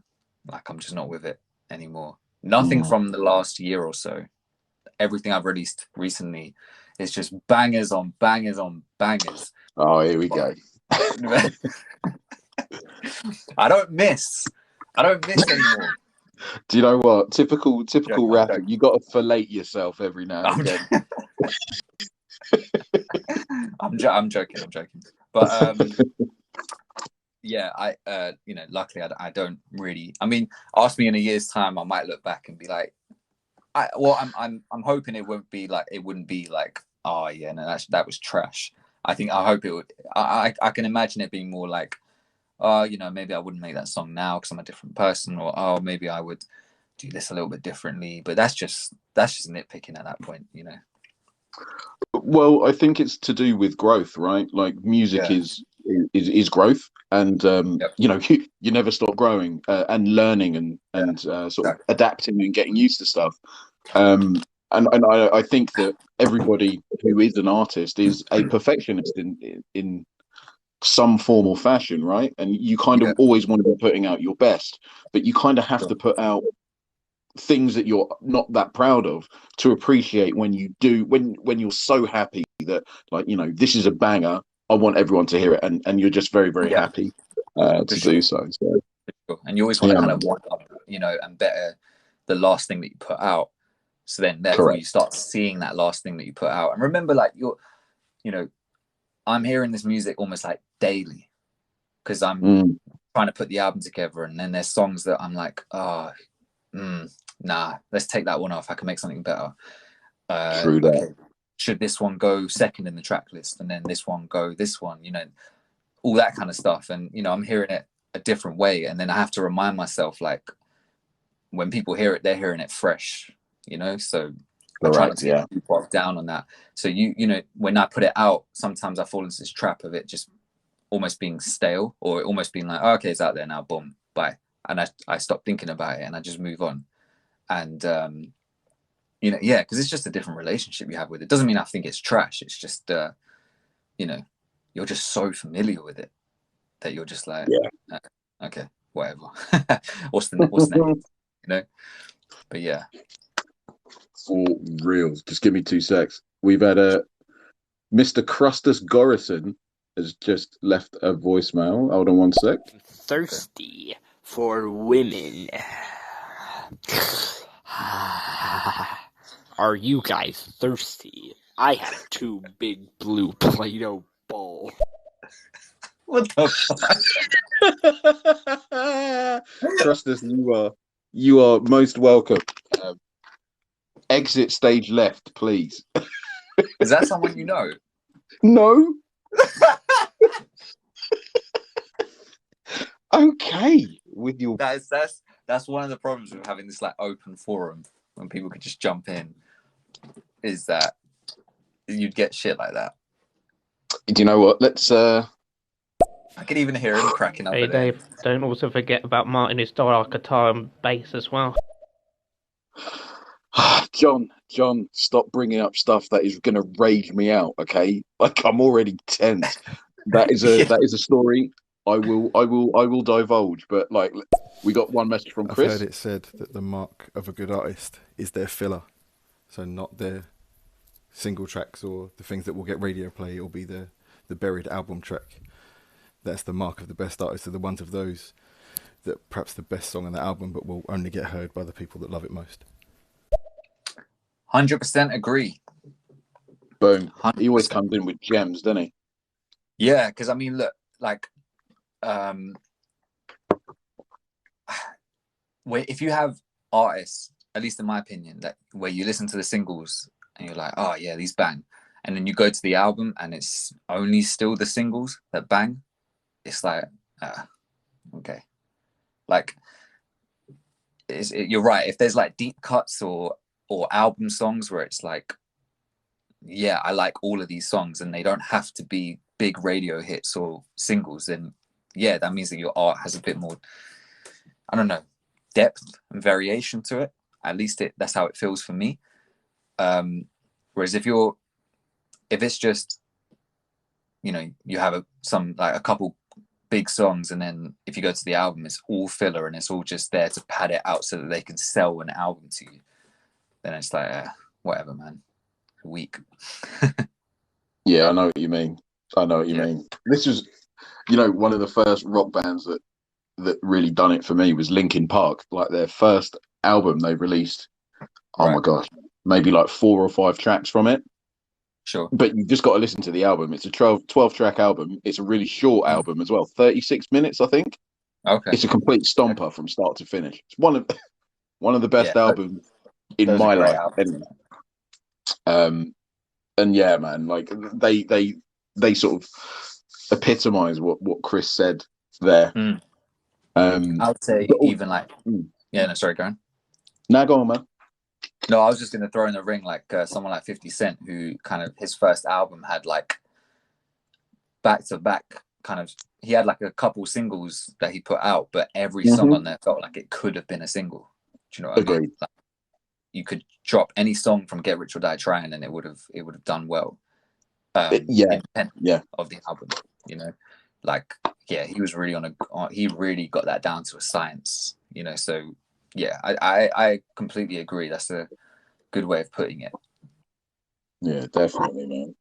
[SPEAKER 1] Like I'm just not with it anymore. Nothing from the last year or so. Everything I've released recently is just bangers on bangers on bangers.
[SPEAKER 2] Oh, here we go.
[SPEAKER 1] I don't miss anymore.
[SPEAKER 2] Do you know what? Typical rapper. You got to fillet yourself every now and again.
[SPEAKER 1] I'm joking. But yeah, luckily I don't really. I mean, ask me in a year's time, I might look back and be like, I'm hoping it wouldn't be like, oh yeah, no, that was trash. I hope it would. I can imagine it being more like, maybe I wouldn't make that song now because I'm a different person, or oh, maybe I would do this a little bit differently. But that's just nitpicking at that point, you know.
[SPEAKER 2] Well, I think it's to do with growth, right? Like music is growth, and you never stop growing and learning and sort of adapting and getting used to stuff. And I think that everybody who is an artist is a perfectionist in some form or fashion, right? And you kind of always want to be putting out your best, but you kind of have to put out things that you're not that proud of to appreciate when you do, when you're so happy that, like, this is a banger, I want everyone to hear it, and you're just very, very happy to do so.
[SPEAKER 1] And you always want to kind of one up, and better the last thing that you put out. So then therefore you start seeing that last thing that you put out. And remember, like, I'm hearing this music almost like daily because I'm trying to put the album together, and then there's songs that I'm like, nah, let's take that one off. I can make something better.
[SPEAKER 2] True that.
[SPEAKER 1] Okay, should this one go second in the track list, and then this one go this one, all that kind of stuff. And I'm hearing it a different way, and then I have to remind myself, like, when people hear it, they're hearing it fresh, so I try not to get too bogged down on that. So when I put it out, sometimes I fall into this trap of it just almost being stale, or almost being like, oh, okay, it's out there now, boom, bye. And I stop thinking about it and I just move on. And because it's just a different relationship you have with it. Doesn't mean I think it's trash. It's just you're just so familiar with it that you're just like, okay, whatever. what's the next? But yeah.
[SPEAKER 2] For real, just give me 2 secs. We've had Mr. Crustus Gorison has just left a voicemail. Hold on 1 sec.
[SPEAKER 5] Thirsty for women. Are you guys thirsty? I have 2 big blue Play-Doh balls.
[SPEAKER 1] What the
[SPEAKER 2] fuck? Crustus, you are most welcome. Exit stage left, please.
[SPEAKER 1] Is that someone you know?
[SPEAKER 2] No. Okay, with your
[SPEAKER 1] that's one of the problems with having this like open forum when people could just jump in, is that you'd get shit like that.
[SPEAKER 2] Do you know what? Let's
[SPEAKER 1] I can even hear him cracking up.
[SPEAKER 3] Hey Dave, don't also forget about Martin who's stole our guitar and bass as well.
[SPEAKER 2] John, stop bringing up stuff that is going to rage me out. Okay, like I'm already tense. That is a story I will divulge. But like, we got one message from Chris.
[SPEAKER 6] I've heard it said that the mark of a good artist is their filler, so not their single tracks or the things that will get radio play. It'll be the buried album track. That's the mark of the best artists, are the ones of those that perhaps the best song on the album, but will only get heard by the people that love it most.
[SPEAKER 1] 100% agree.
[SPEAKER 2] Boom. 100%. He always comes in with gems, doesn't he?
[SPEAKER 1] Yeah, because I mean, look, like, if you have artists at least in my opinion, that where you listen to the singles and you're like, oh yeah, these bang, and then you go to the album and it's only still the singles that bang. It's like, okay, like you're right. If there's like deep cuts or album songs where it's like, yeah, I like all of these songs and they don't have to be big radio hits or singles, then yeah, that means that your art has a bit more, I don't know, depth and variation to it. At least that's how it feels for me. Whereas if it's just, you know, you have a couple big songs, and then if you go to the album, it's all filler and it's all just there to pad it out so that they can sell an album to you, then it's like, whatever, man. Weak.
[SPEAKER 2] Yeah, I know what you mean. I know what you mean. This was, you know, one of the first rock bands that really done it for me was Linkin Park. Like their first album they released, oh my gosh, maybe like 4 or 5 tracks from it.
[SPEAKER 1] Sure.
[SPEAKER 2] But you just got to listen to the album. It's a 12 track album. It's a really short album as well, 36 minutes, I think.
[SPEAKER 1] Okay.
[SPEAKER 2] It's a complete stomper from start to finish. It's one of the best albums in my life. Anyway. And yeah, man, like they sort of epitomize what Chris said there.
[SPEAKER 1] I would say even like, yeah, no, sorry, go on.
[SPEAKER 2] Now go on, man.
[SPEAKER 1] No, I was just going to throw in the ring like someone like 50 Cent, who kind of his first album had like back to back kind of, he had like a couple singles that he put out, but every song on there felt like it could have been a single. Do you know what I mean? Like, you could drop any song from Get Rich or Die Trying and it would have done well. Independent of the album, you know, like, yeah, he was really he really got that down to a science, you know. So yeah, I completely agree. That's a good way of putting it.
[SPEAKER 2] Yeah, definitely,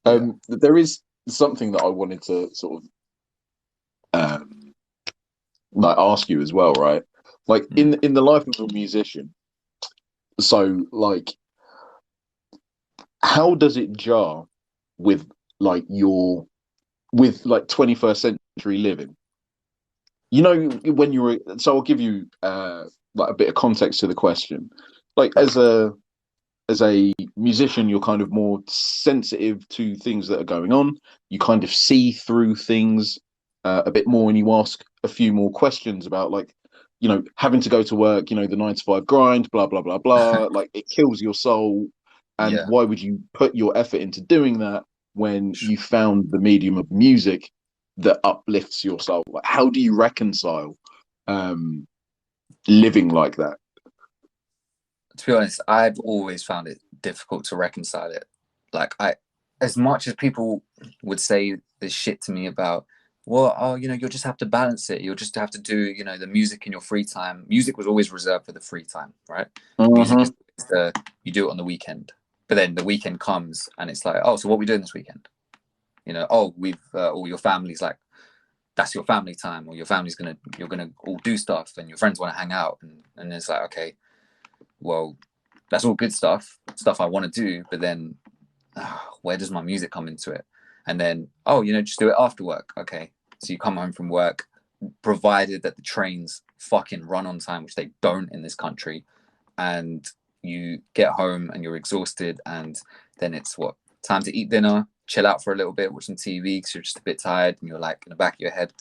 [SPEAKER 2] man. There is something that I wanted to sort of like ask you as well, right? Like in the life of a musician, so like how does it jar with like 21st century living? You know, when you were, so I'll give you like a bit of context to the question. Like as a musician, you're kind of more sensitive to things that are going on. You kind of see through things a bit more, and you ask a few more questions about, like, you know, having to go to work, you know, the 9 to 5 grind, blah blah blah blah. Like it kills your soul, and why would you put your effort into doing that when you found the medium of music that uplifts your soul? Like, how do you reconcile living like that?
[SPEAKER 1] To be honest, I've always found it difficult to reconcile it. Like, as much as people would say this shit to me about, well, oh, you know, you'll just have to balance it. You'll just have to do, you know, the music in your free time. Music was always reserved for the free time, right? Music is you do it on the weekend. But then the weekend comes and it's like, oh, so what are we doing this weekend? You know, oh, or your family's like, that's your family time, or your family's you're gonna all do stuff, and your friends want to hang out, and it's like, okay, well, that's all good stuff I want to do, but then where does my music come into it? And then, oh, you know, just do it after work. Okay, so you come home from work, provided that the trains fucking run on time, which they don't in this country, and you get home and you're exhausted, and then it's time to eat dinner, chill out for a little bit, watch some TV because you're just a bit tired, and you're like, in the back of your head,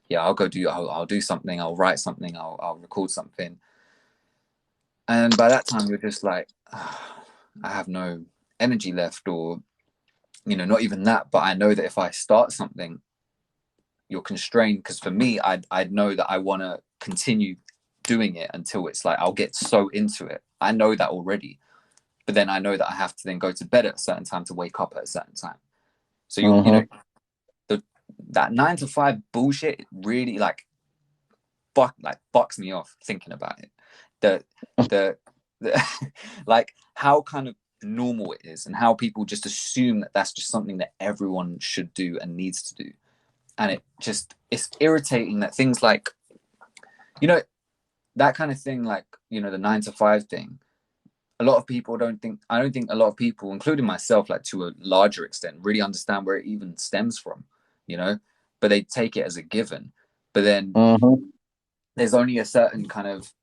[SPEAKER 1] yeah, I'll do something, I'll write something, I'll record something. And by that time, you're just like, I have no energy left, or, you know, not even that. But I know that if I start something, you're constrained. Because for me, I'd know that I want to continue doing it until it's like, I'll get so into it. I know that already. But then I know that I have to then go to bed at a certain time to wake up at a certain time. So, you know, that 9 to 5 bullshit really bucks me off thinking about it. The like how kind of normal it is, and how people just assume that that's just something that everyone should do and needs to do. And it's irritating that things like, you know, that kind of thing, like, you know, the 9 to 5 thing, I don't think a lot of people, including myself, like to a larger extent, really understand where it even stems from, you know, but they take it as a given. But then there's only a certain kind of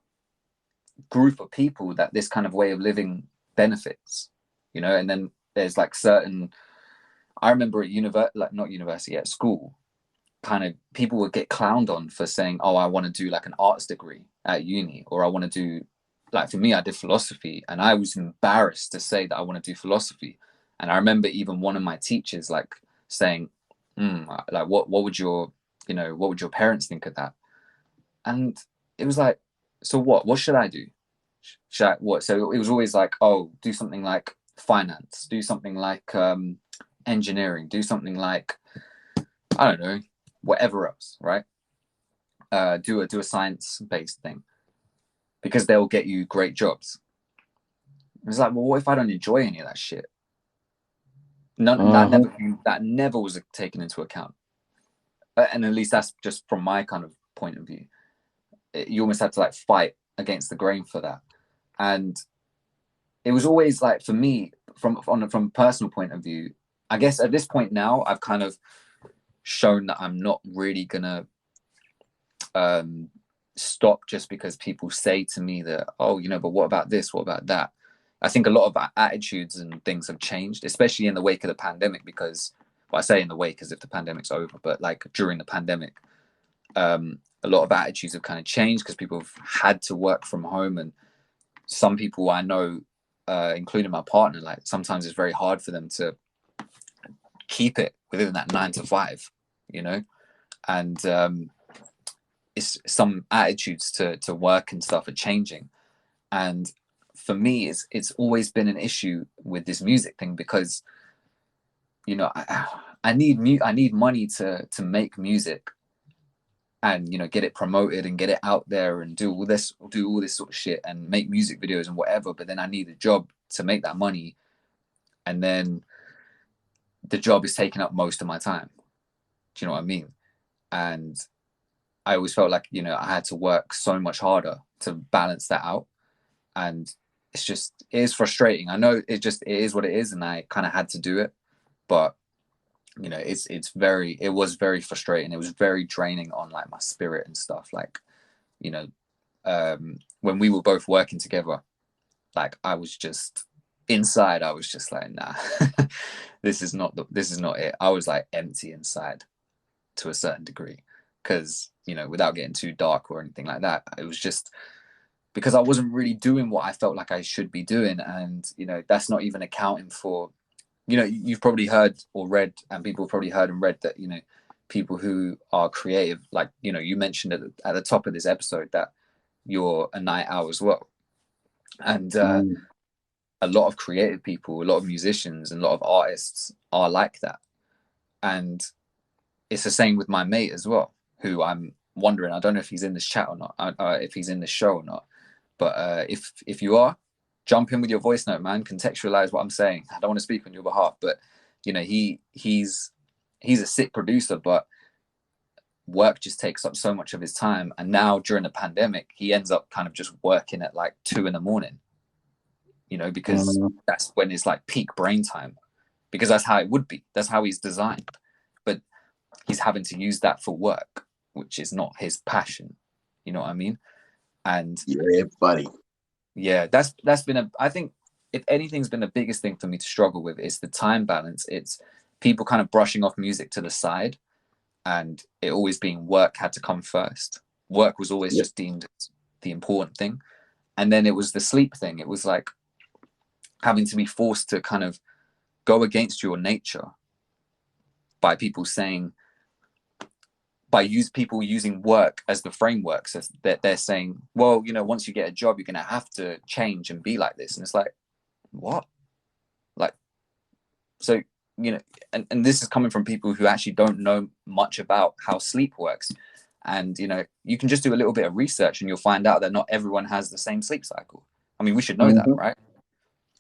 [SPEAKER 1] group of people that this kind of way of living benefits, you know. And then there's like certain, I remember at like not university, at school, kind of people would get clowned on for saying, oh, I want to do like an arts degree at uni, or I want to do, like for me, I did philosophy, and I was embarrassed to say that I want to do philosophy. And I remember even one of my teachers like saying, like what would your, you know, what would your parents think of that? And it was like, so what should I do? Should I, what? So it was always like, oh, do something like finance, do something like engineering, do something like, I don't know, whatever else, right? Do a science based thing, because they'll get you great jobs. It's like, well, what if I don't enjoy any of that shit? None, that never was taken into account. And at least that's just from my kind of point of view. You almost had to like fight against the grain for that. And it was always like, for me, from a personal point of view, I guess at this point now, I've kind of shown that I'm not really gonna stop just because people say to me that, oh, you know, but what about this, what about that? I think a lot of attitudes and things have changed, especially in the wake of the pandemic, because, well, I say in the wake as if the pandemic's over, but like during the pandemic, a lot of attitudes have kind of changed because people have had to work from home. And some people I know, including my partner, like sometimes it's very hard for them to keep it within that 9 to 5, you know. And it's some attitudes to work and stuff are changing. And for me, it's always been an issue with this music thing, because, you know, I need money to make music, and, you know, get it promoted and get it out there and do all this sort of shit and make music videos and whatever. But then I need a job to make that money, and then the job is taking up most of my time. Do you know what I mean? And I always felt like, you know, I had to work so much harder to balance that out. And it is frustrating. I know it is what it is, and I kind of had to do it. But, you know, it was very frustrating. It was very draining on like my spirit and stuff. Like, you know, when we were both working together, like I was just inside, I was just like, nah, this is not it. I was like empty inside to a certain degree, because, you know, without getting too dark or anything like that, it was just because I wasn't really doing what I felt like I should be doing. And, you know, that's not even accounting for, you know, you've probably heard or read, and people have probably heard and read that, you know, people who are creative, like, you know, you mentioned at the top of this episode that you're a night owl as well. And a lot of creative people, a lot of musicians and a lot of artists are like that. And it's the same with my mate as well, who I'm wondering, I don't know if he's in this chat or not, if he's in this show or not. But if you are, jump in with your voice note, man. Contextualize what I'm saying. I don't want to speak on your behalf, but, you know, he's a sick producer, but work just takes up so much of his time. And now during the pandemic, he ends up kind of just working at like 2 a.m, you know, because that's when it's like peak brain time, because that's how it would be. That's how he's designed. But he's having to use that for work, which is not his passion. You know what I mean? And
[SPEAKER 2] yeah, buddy.
[SPEAKER 1] Yeah, that's been I think if anything's been the biggest thing for me to struggle with, is the time balance. It's people kind of brushing off music to the side, and it always being work had to come first. Work was always just deemed the important thing. And then it was the sleep thing. It was like having to be forced to kind of go against your nature by people saying, people using work as the framework, so that they're saying, well, you know, once you get a job, you're going to have to change and be like this. And it's like, what? Like, so, you know, and this is coming from people who actually don't know much about how sleep works. And, you know, you can just do a little bit of research and you'll find out that not everyone has the same sleep cycle. I mean, we should know that, right?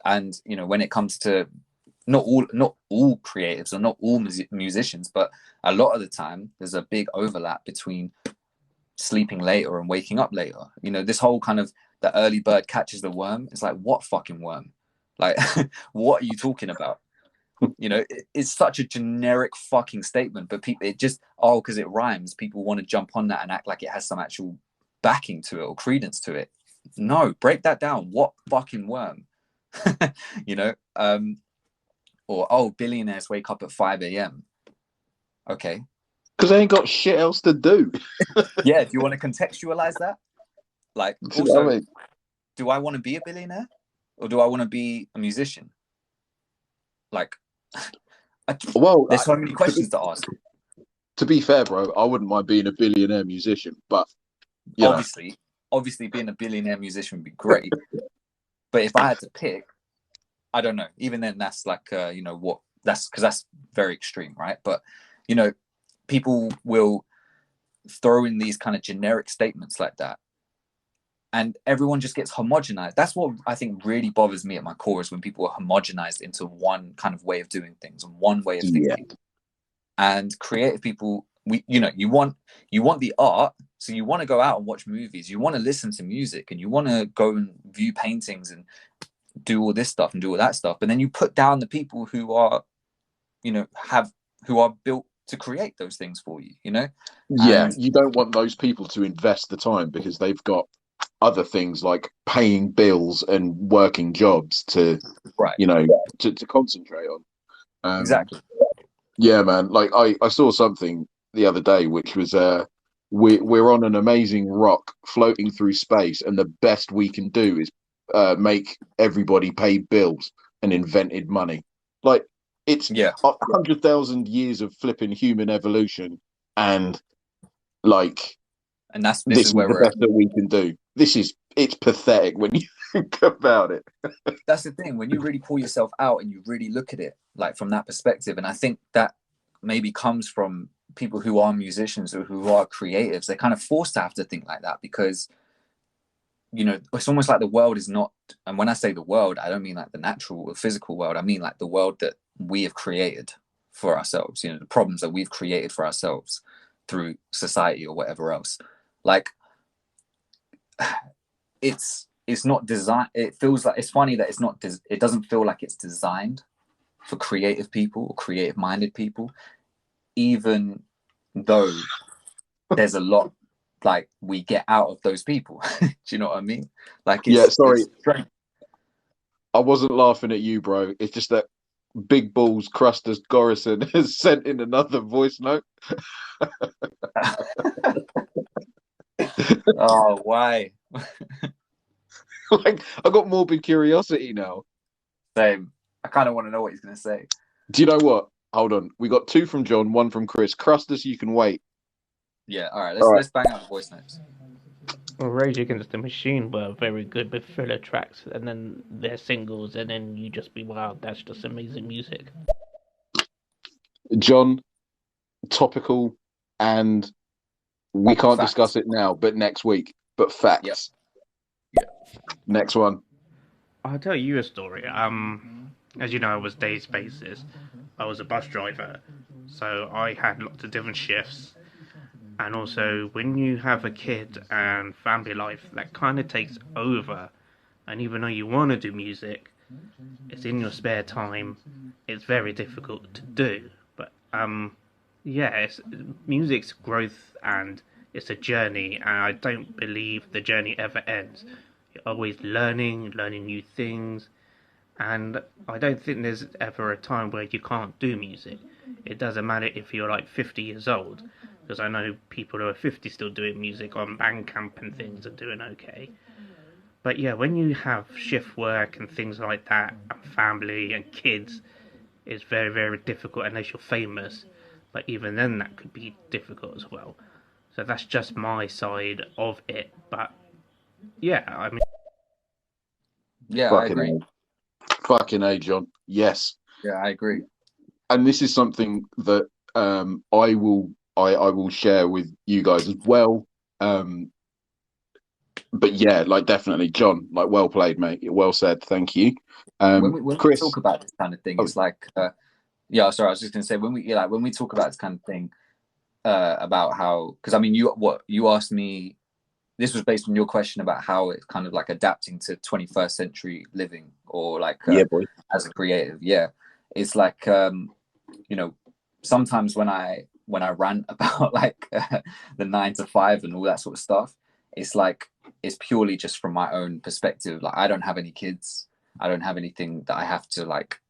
[SPEAKER 1] And, you know, when it comes to not all creatives or not all musicians, but a lot of the time there's a big overlap between sleeping later and waking up later. You know, this whole kind of the early bird catches the worm. It's like, what fucking worm? Like, what are you talking about? You know, it's such a generic fucking statement, but people, it just, oh, because it rhymes, people want to jump on that and act like it has some actual backing to it or credence to it. No, break that down. What fucking worm? You know? Or, oh, billionaires wake up at 5 a.m. Okay.
[SPEAKER 2] Because they ain't got shit else to do.
[SPEAKER 1] Yeah, do you want to contextualize that? Like,
[SPEAKER 2] Do you know what I
[SPEAKER 1] also,
[SPEAKER 2] mean?
[SPEAKER 1] do I want to be a billionaire? Or do I want to be a musician? Like,
[SPEAKER 2] Well,
[SPEAKER 1] there's so many questions to ask.
[SPEAKER 2] To be fair, bro, I wouldn't mind being a billionaire musician, but you know.
[SPEAKER 1] Obviously, being a billionaire musician would be great. But if I had to pick, I don't know. Even then, that's like, you know, what that's because that's very extreme, right? But you know, people will throw in these kind of generic statements like that, and everyone just gets homogenized. That's what I think really bothers me at my core, is when people are homogenized into one kind of way of doing things and one way of thinking. Yeah. And creative people, you want the art, so you want to go out and watch movies, you want to listen to music, and you want to go and view paintings and do all this stuff and do all that stuff. But then you put down the people who are, you know, who are built to create those things for you, you know?
[SPEAKER 2] Yeah, and you don't want those people to invest the time because they've got other things like paying bills and working jobs to,
[SPEAKER 1] right,
[SPEAKER 2] you know, to concentrate on.
[SPEAKER 1] Exactly.
[SPEAKER 2] Yeah, man. Like I saw something the other day, which was we're on an amazing rock floating through space, and the best we can do is make everybody pay bills and invented money. Like, it's 100,000 years of flipping human evolution, and like,
[SPEAKER 1] and this is where
[SPEAKER 2] the best that we can do. It's pathetic when you think about it.
[SPEAKER 1] That's the thing, when you really pull yourself out and you really look at it like from that perspective. And I think that maybe comes from people who are musicians or who are creatives. They're kind of forced to have to think like that because, you know, it's almost like the world is not, and when I say the world, I don't mean like the natural or physical world. I mean like the world that we have created for ourselves, you know, the problems that we've created for ourselves through society or whatever else. Like, it's not designed. It feels like, it's funny that it's not, it doesn't feel like it's designed for creative people or creative minded people, even though there's a lot like we get out of those people. Do you know what I mean? Like,
[SPEAKER 2] sorry, I wasn't laughing at you, bro. It's just that Big Balls Crustus Gorison has sent in another voice note.
[SPEAKER 1] Oh, why?
[SPEAKER 2] Like, I got morbid curiosity now.
[SPEAKER 1] Same. I kind of want to know what he's going to say.
[SPEAKER 2] Do you know what? Hold on. We got 2 from John, 1 from Chris. Crustus, you can wait.
[SPEAKER 1] Yeah, all right. Let's bang out the voice notes.
[SPEAKER 3] Well, Rage Against the Machine were very good with filler tracks, and then their singles, and then you just be, wow, that's just amazing music.
[SPEAKER 2] John, topical, and we can't discuss it now, but next week. But facts.
[SPEAKER 1] Yep.
[SPEAKER 2] Next one.
[SPEAKER 3] I'll tell you a story. As you know, I was days basis. I was a bus driver, so I had lots of different shifts. And also, when you have a kid and family life, that kind of takes over. And even though you want to do music, it's in your spare time. It's very difficult to do. But music's growth and it's a journey. And I don't believe the journey ever ends. You're always learning new things. And I don't think there's ever a time where you can't do music. It doesn't matter if you're like 50 years old. Because I know people who are 50 still doing music on Bandcamp and things are doing okay. But yeah, when you have shift work and things like that, and family and kids, it's very, very difficult unless you're famous. But even then, that could be difficult as well. So that's just my side of it. But yeah, I mean...
[SPEAKER 1] Yeah, I agree.
[SPEAKER 2] Fucking A, John. Yes.
[SPEAKER 1] Yeah, I agree.
[SPEAKER 2] And this is something that I will share with you guys as well. But yeah, like, definitely, John, like, well played, mate. Well said. Thank you.
[SPEAKER 1] When we
[SPEAKER 2] Chris,
[SPEAKER 1] talk about this kind of thing, it's like, yeah, sorry, I was just going to say, when we talk about this kind of thing, about how, because I mean, you asked me, this was based on your question about how it's kind of like adapting to 21st century living, or like, as a creative. Yeah, it's like, you know, sometimes when I rant about like the 9 to 5 and all that sort of stuff, it's like it's purely just from my own perspective. Like I don't have any kids. I don't have anything that I have to like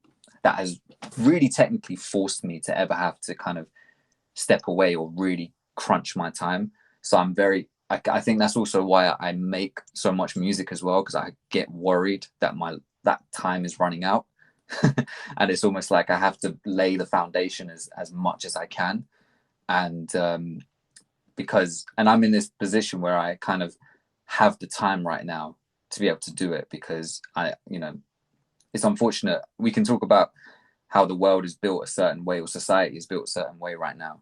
[SPEAKER 1] that has really technically forced me to ever have to kind of step away or really crunch my time. So I'm very I think that's also why I make so much music as well, because I get worried that that time is running out. And it's almost like I have to lay the foundation as much as I can. And because I'm in this position where I kind of have the time right now to be able to do it, because it's unfortunate. We can talk about how the world is built a certain way or society is built a certain way right now.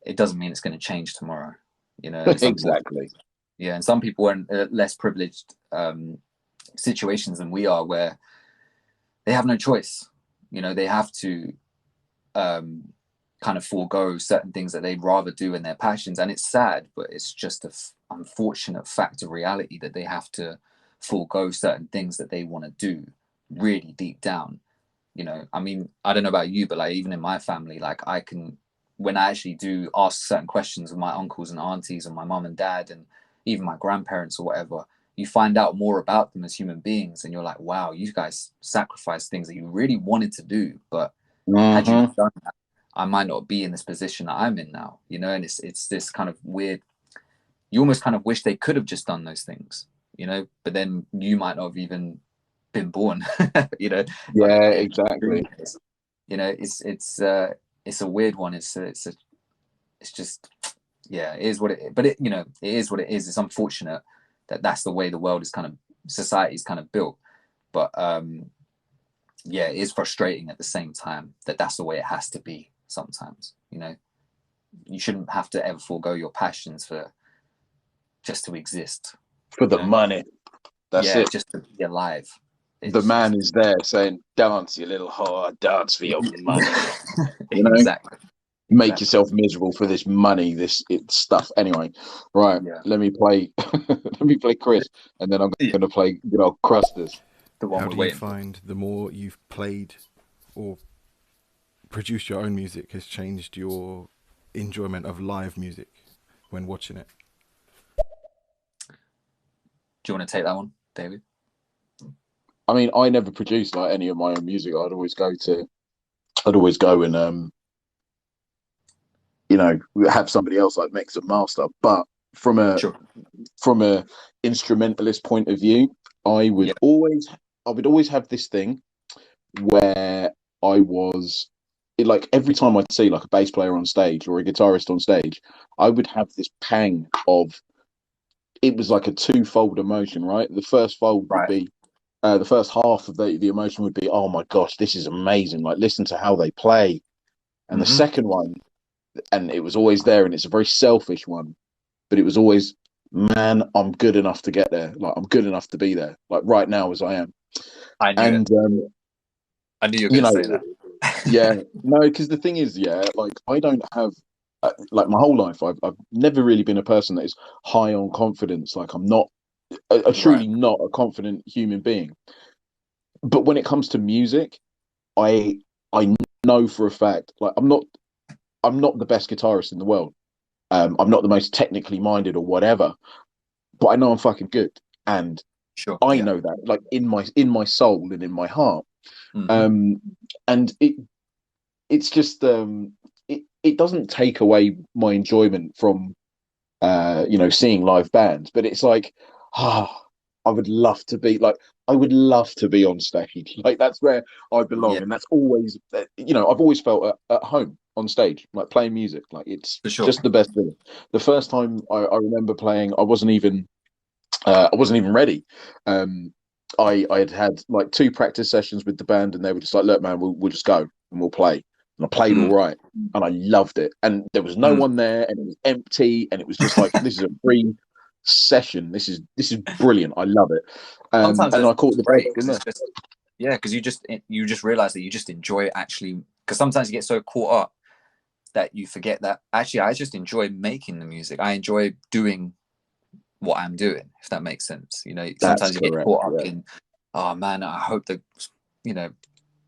[SPEAKER 1] It doesn't mean it's going to change tomorrow.
[SPEAKER 2] Exactly.
[SPEAKER 1] Yeah, and some people are in less privileged situations than we are, where they have no choice. They have to kind of forego certain things that they'd rather do in their passions, and it's sad, but it's just an unfortunate fact of reality that they have to forego certain things that they want to do really deep down. I mean, I don't know about you, but like even in my family, like when I actually do ask certain questions of my uncles and aunties and my mum and dad and even my grandparents or whatever, you find out more about them as human beings, and you're like, wow, you guys sacrificed things that you really wanted to do, but had you not done that, I might not be in this position that I'm in now. And it's this kind of weird, you almost kind of wish they could have just done those things, but then you might not have even been born.
[SPEAKER 2] Yeah, exactly.
[SPEAKER 1] It's a weird one. It's just, yeah, it is what it is. But it is what it is. It's unfortunate that that's the way the world is society is kind of built. But yeah, it is frustrating at the same time that that's the way it has to be sometimes. You shouldn't have to ever forego your passions just to exist.
[SPEAKER 2] For the money. That's it.
[SPEAKER 1] Just to be alive.
[SPEAKER 2] The man is there saying, dance, you little whore, dance for your money.
[SPEAKER 1] Exactly.
[SPEAKER 2] Make yourself miserable for this money, this stuff. Anyway, right, let me play Chris, and then I'm going to play good old Crusters.
[SPEAKER 6] How do you find the more you've played or produced your own music has changed your enjoyment of live music when watching it?
[SPEAKER 1] Do you want to take that one, David?
[SPEAKER 2] I mean, I never produced like any of my own music. I'd always go and have somebody else like mix and master. But from a instrumentalist point of view, I would always have this thing where I was like, every time I'd see like a bass player on stage or a guitarist on stage, I would have this pang of, it was like a twofold emotion, right? The first fold would be the first half of the emotion would be, oh my gosh, this is amazing. Like, listen to how they play. And the second one, and it was always there, and it's a very selfish one, but it was always, man, I'm good enough to get there. Like, I'm good enough to be there. Like right now as I am.
[SPEAKER 1] I knew you were going to say that.
[SPEAKER 2] Yeah, no, because the thing is, like I don't have, like my whole life, I've never really been a person that is high on confidence. Like I'm not, truly not a confident human being. But when it comes to music, I know for a fact, like I'm not the best guitarist in the world. I'm not the most technically minded or whatever, but I know I'm fucking good, and I know that, like in my soul and in my heart. And it's just it doesn't take away my enjoyment from seeing live bands, but it's like, I would love to be on stage. Like that's where I belong, and that's always, I've always felt at home on stage, like playing music. Like it's just the best thing. The first time I remember playing, I wasn't even ready. I had like 2 practice sessions with the band, and they were just like, look, man, we'll just go and we'll play. And I played all right, and I loved it. And there was no one there, and it was empty, and it was just like, this is a free session. This is brilliant. I love it. And I caught the break because
[SPEAKER 1] because you just realize that you just enjoy it actually. Because sometimes you get so caught up that you forget that actually I just enjoy making the music. I enjoy doing what I'm doing, if that makes sense. Sometimes you get caught up in, oh man, I hope that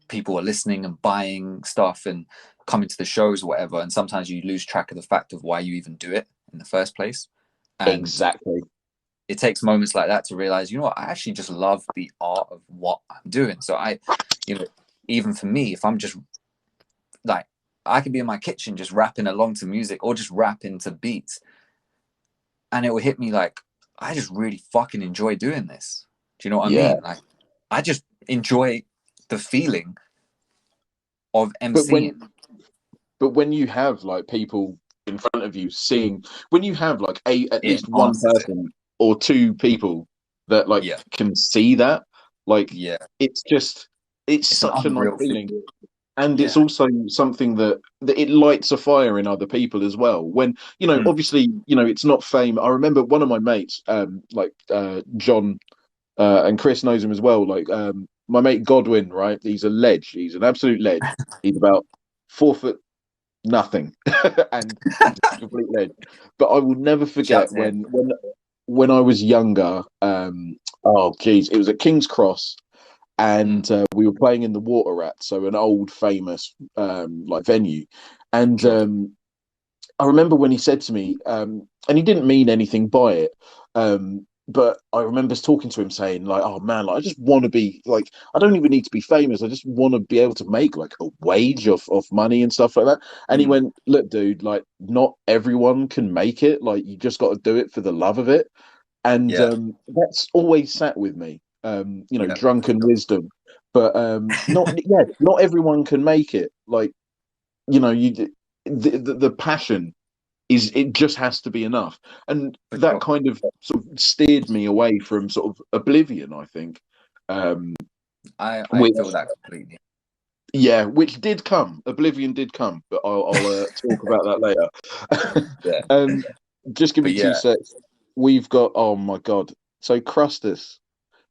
[SPEAKER 1] people are listening and buying stuff and coming to the shows or whatever, and sometimes you lose track of the fact of why you even do it in the first place. And
[SPEAKER 2] exactly.
[SPEAKER 1] it takes moments like that to realize, you know what, I actually just love the art of what I'm doing. So you know, even for me, if I'm just like, I could be in my kitchen just rapping along to music or just rapping to beats, and it will hit me like, I just really fucking enjoy doing this. Do you know what I
[SPEAKER 2] Yeah.
[SPEAKER 1] mean? Like, I just enjoy the feeling of
[SPEAKER 2] But
[SPEAKER 1] MCing.
[SPEAKER 2] when you have like people in front of you seeing, when you have like at
[SPEAKER 1] It
[SPEAKER 2] least one
[SPEAKER 1] enhances it.
[SPEAKER 2] person or two people that like
[SPEAKER 1] Yeah.
[SPEAKER 2] can see that, like
[SPEAKER 1] Yeah.
[SPEAKER 2] it's
[SPEAKER 1] It's an
[SPEAKER 2] such a nice
[SPEAKER 1] unreal
[SPEAKER 2] feeling.
[SPEAKER 1] feeling.
[SPEAKER 2] And it's
[SPEAKER 1] Yeah.
[SPEAKER 2] also something that it lights a fire in other people as well. When, you know,
[SPEAKER 1] Mm.
[SPEAKER 2] obviously, you know, it's not fame. I remember one of my mates, John, and Chris knows him as well. Like, my mate Godwin, right? He's a ledge. He's an absolute ledge. He's about 4 foot nothing, and just a complete ledge. But I will never
[SPEAKER 1] Shout
[SPEAKER 2] forget
[SPEAKER 1] to him.
[SPEAKER 2] when I was younger. Oh, geez, it was at King's Cross, and we were playing in the Water Rat, so an old famous like venue, and
[SPEAKER 1] Sure.
[SPEAKER 2] I remember when he said to me, and he didn't mean anything by it, but I remember talking to him saying like, "Oh man, like I just want to be like, I don't even need to be famous. I just want to be able to make like a wage of money and stuff like that." And he
[SPEAKER 1] Mm.
[SPEAKER 2] went, "Look, dude, like not everyone can make it. Like you just got to do it for the love of it." And
[SPEAKER 1] Yeah.
[SPEAKER 2] that's always sat with me. You know,
[SPEAKER 1] Yeah.
[SPEAKER 2] drunken wisdom, but not everyone can make it. Like, you know, the passion is, it just has to be enough, and
[SPEAKER 1] For
[SPEAKER 2] that
[SPEAKER 1] sure.
[SPEAKER 2] kind of sort of steered me away from sort of oblivion, I think. um
[SPEAKER 1] I
[SPEAKER 2] which,
[SPEAKER 1] feel that completely.
[SPEAKER 2] yeah, which did come, oblivion did come, but I'll talk about that later.
[SPEAKER 1] Yeah.
[SPEAKER 2] Just give
[SPEAKER 1] But
[SPEAKER 2] me two
[SPEAKER 1] yeah.
[SPEAKER 2] secs. We've got, oh my god, so Crustus,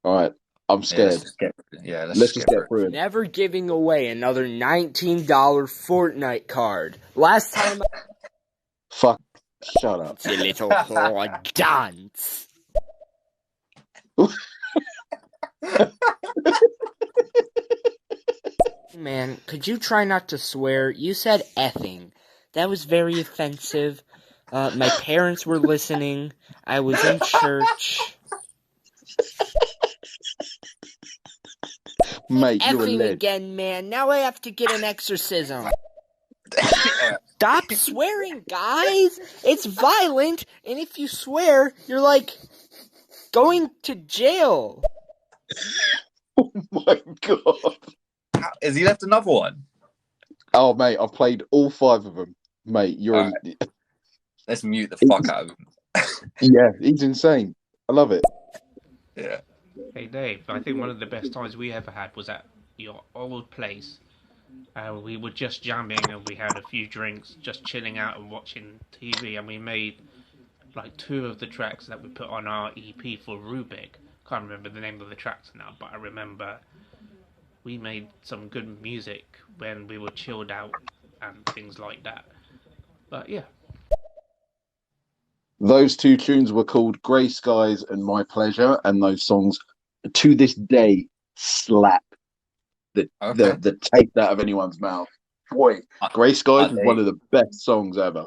[SPEAKER 2] all right, I'm
[SPEAKER 1] Yeah.
[SPEAKER 2] scared.
[SPEAKER 1] Let's
[SPEAKER 2] Let's
[SPEAKER 1] just
[SPEAKER 2] just
[SPEAKER 1] get
[SPEAKER 2] get
[SPEAKER 1] through it.
[SPEAKER 2] through it.
[SPEAKER 5] Never giving away another $19 Fortnite card. Last time,
[SPEAKER 2] Fuck, shut up.
[SPEAKER 5] you little whore, dance. Man, could you try not to swear? You said effing. That was very offensive. My parents were listening. I was in church.
[SPEAKER 2] Mate, you're a
[SPEAKER 5] Effing
[SPEAKER 2] lead.
[SPEAKER 5] again, man. Now I have to get an exorcism. Stop swearing, guys. It's violent, and if you swear, you're like going to jail.
[SPEAKER 2] Oh my god.
[SPEAKER 1] Has he left another one?
[SPEAKER 2] Oh mate, I've played all 5 of them. Mate, you're
[SPEAKER 1] All right. Let's mute the fuck out of him.
[SPEAKER 2] yeah, he's insane. I love it.
[SPEAKER 1] Yeah.
[SPEAKER 3] Hey Dave, I think one of the best times we ever had was at your old place. We were just jamming and we had a few drinks, just chilling out and watching TV, and we made like 2 of the tracks that we put on our EP for Rubik. Can't remember the name of the tracks now, but I remember we made some good music when we were chilled out and things like that. But yeah.
[SPEAKER 2] Those 2 tunes were called Grey Skies and My Pleasure, and those songs to this day slap
[SPEAKER 1] Okay.
[SPEAKER 2] the taste out of anyone's mouth. Boy, Grey Skies
[SPEAKER 1] Are
[SPEAKER 2] is one
[SPEAKER 1] they
[SPEAKER 2] of the best songs ever.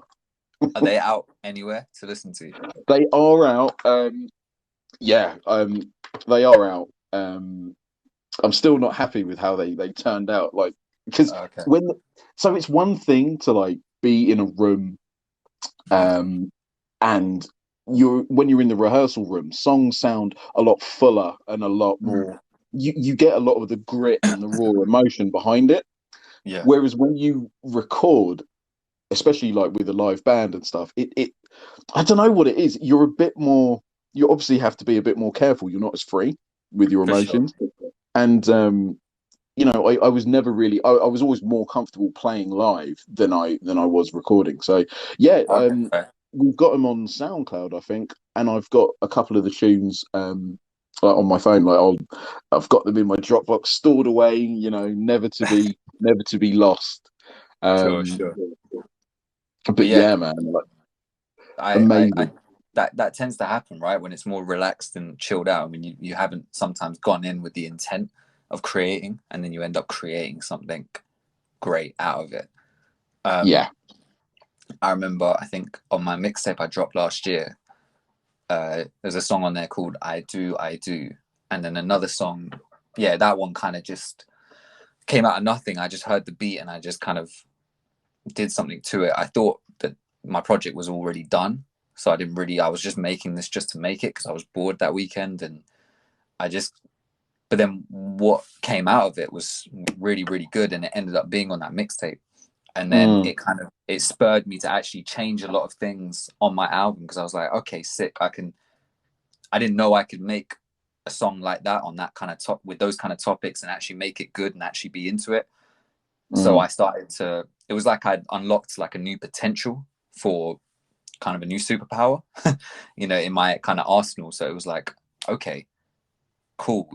[SPEAKER 1] are they out anywhere to listen to?
[SPEAKER 2] They are out. Yeah, they are out. I'm still not happy with how they turned out. Like, because
[SPEAKER 1] Okay.
[SPEAKER 2] so it's one thing to like be in a room, and when you're in the rehearsal room, songs sound a lot fuller and a lot more. You get a lot of the grit and the raw emotion behind it.
[SPEAKER 1] Yeah.
[SPEAKER 2] Whereas when you record, especially like with a live band and stuff, it I don't know what it is. You're a bit more. You obviously have to be a bit more careful. You're not as free with your
[SPEAKER 1] For sure.
[SPEAKER 2] emotions, and you know, I was never really. I was always more comfortable playing live than I was recording. So yeah,
[SPEAKER 1] Okay. Fair.
[SPEAKER 2] we've got them on SoundCloud, I think, and I've got a couple of the tunes like on my phone. I've got them in my Dropbox stored away. You know, never to be lost.
[SPEAKER 1] Sure.
[SPEAKER 2] Um,
[SPEAKER 1] Sure. But
[SPEAKER 2] but
[SPEAKER 1] yeah,
[SPEAKER 2] yeah, man, like
[SPEAKER 1] I
[SPEAKER 2] amazing.
[SPEAKER 1] that tends to happen, right? When it's more relaxed and chilled out. I mean, you haven't sometimes gone in with the intent of creating, and then you end up creating something great out of it.
[SPEAKER 2] Yeah,
[SPEAKER 1] I remember, I think on my mixtape I dropped last year, there's a song on there called I Do, I Do. And then another song, yeah, that one kind of just came out of nothing. I just heard the beat and I just kind of did something to it. I thought that my project was already done. So I was just making this just to make it because I was bored that weekend. And but then what came out of it was really, really good. And it ended up being on that mixtape. And then it spurred me to actually change a lot of things on my album because I was like, okay, sick. I didn't know I could make a song like that on that kind of with those kind of topics and actually make it good and actually be into it. So I started it was like I'd unlocked like a new potential for kind of a new superpower, in my kind of arsenal. So it was like, okay, cool.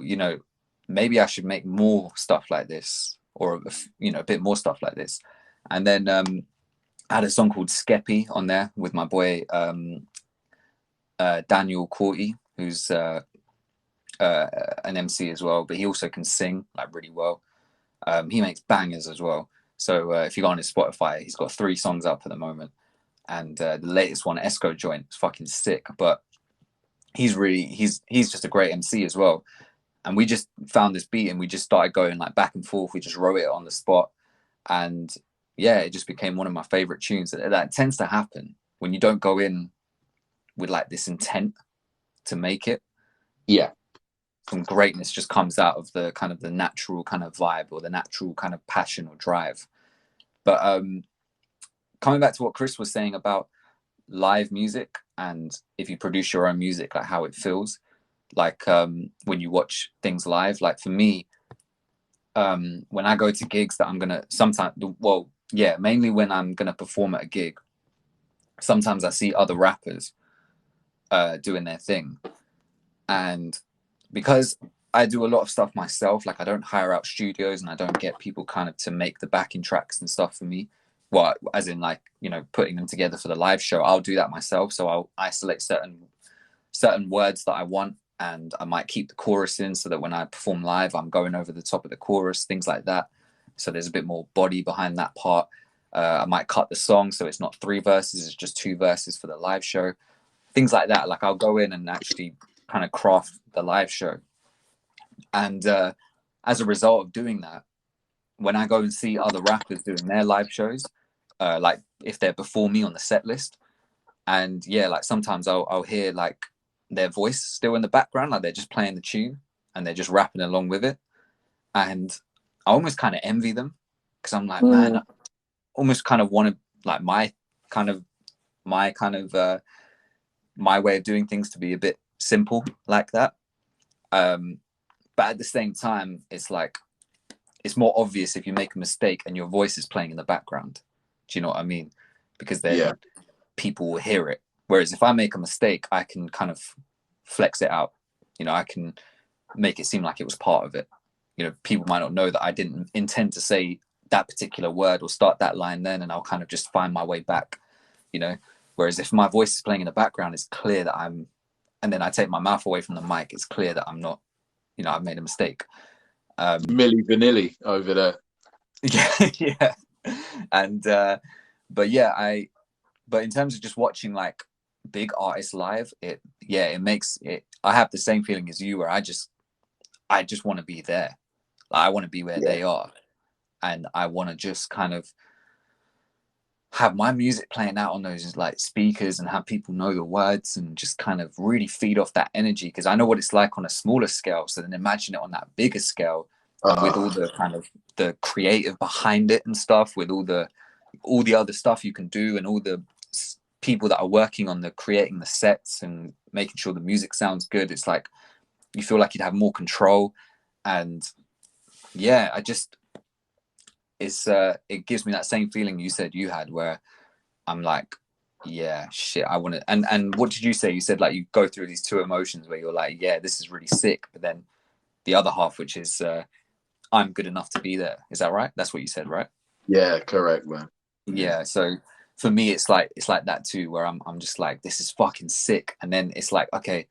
[SPEAKER 1] Maybe I should make more stuff like this or, a bit more stuff like this. And then I had a song called Skeppy on there with my boy Daniel Corty, who's an MC as well, but he also can sing like really well. He makes bangers as well. So if you go on his Spotify, he's got 3 songs up at the moment. And the latest one, Esco Joint, is fucking sick. But he's just a great MC as well. And we just found this beat and we just started going like back and forth. We just wrote it on the spot. And yeah, it just became one of my favorite tunes. That tends to happen when you don't go in with like this intent to make it.
[SPEAKER 2] Yeah.
[SPEAKER 1] Some greatness just comes out of the kind of the natural kind of vibe or the natural kind of passion or drive. But coming back to what Chris was saying about live music and if you produce your own music, like how it feels, like when you watch things live, like for me, when I go to gigs that I'm gonna mainly when I'm gonna perform at a gig, sometimes I see other rappers doing their thing, and because I do a lot of stuff myself, like I don't hire out studios and I don't get people kind of to make the backing tracks and stuff for me. Well, as in like, putting them together for the live show, I'll do that myself. So I'll isolate certain words that I want, and I might keep the chorus in so that when I perform live, I'm going over the top of the chorus, things like that. So there's a bit more body behind that part. I might cut the song so it's not 3 verses, it's just 2 verses for the live show. Things like that. Like I'll go in and actually kind of craft the live show. And as a result of doing that, when I go and see other rappers doing their live shows, like if they're before me on the set list, and yeah, like sometimes I'll hear like their voice still in the background, like they're just playing the tune and they're just rapping along with it. And I almost kind of envy them because I'm like, man, I almost kind of want to like my way of doing things to be a bit simple like that. But at the same time, it's like, it's more obvious if you make a mistake and your voice is playing in the background. Do you know what I mean? Because then people will hear it. Whereas if I make a mistake, I can kind of flex it out. I can make it seem like it was part of it. People might not know that I didn't intend to say that particular word or start that line then, and I'll kind of just find my way back, Whereas if my voice is playing in the background, it's clear that and then I take my mouth away from the mic, it's clear that I'm not, I've made a mistake.
[SPEAKER 2] Milli Vanilli over there.
[SPEAKER 1] Yeah. And but in terms of just watching like big artists live, it makes it, I have the same feeling as you where I just want to be there. Like, I want to be where they are, and I want to just kind of have my music playing out on those like speakers and have people know the words and just kind of really feed off that energy, because I know what it's like on a smaller scale. So then imagine it on that bigger scale with all the kind of the creative behind it and stuff, with all the other stuff you can do and all the people that are working on creating the sets and making sure the music sounds good. It's like you feel like you'd have more control. And yeah, it gives me that same feeling you said you had, where I'm like, yeah, shit, I want to. And what did you say? You said like you go through these 2 emotions where you're like, yeah, this is really sick, but then the other half, which is I'm good enough to be there. Is that right? That's what you said, right?
[SPEAKER 2] Yeah, correct, man.
[SPEAKER 1] Yeah. So for me, it's like that too, where I'm just like, this is fucking sick. And then it's like, okay,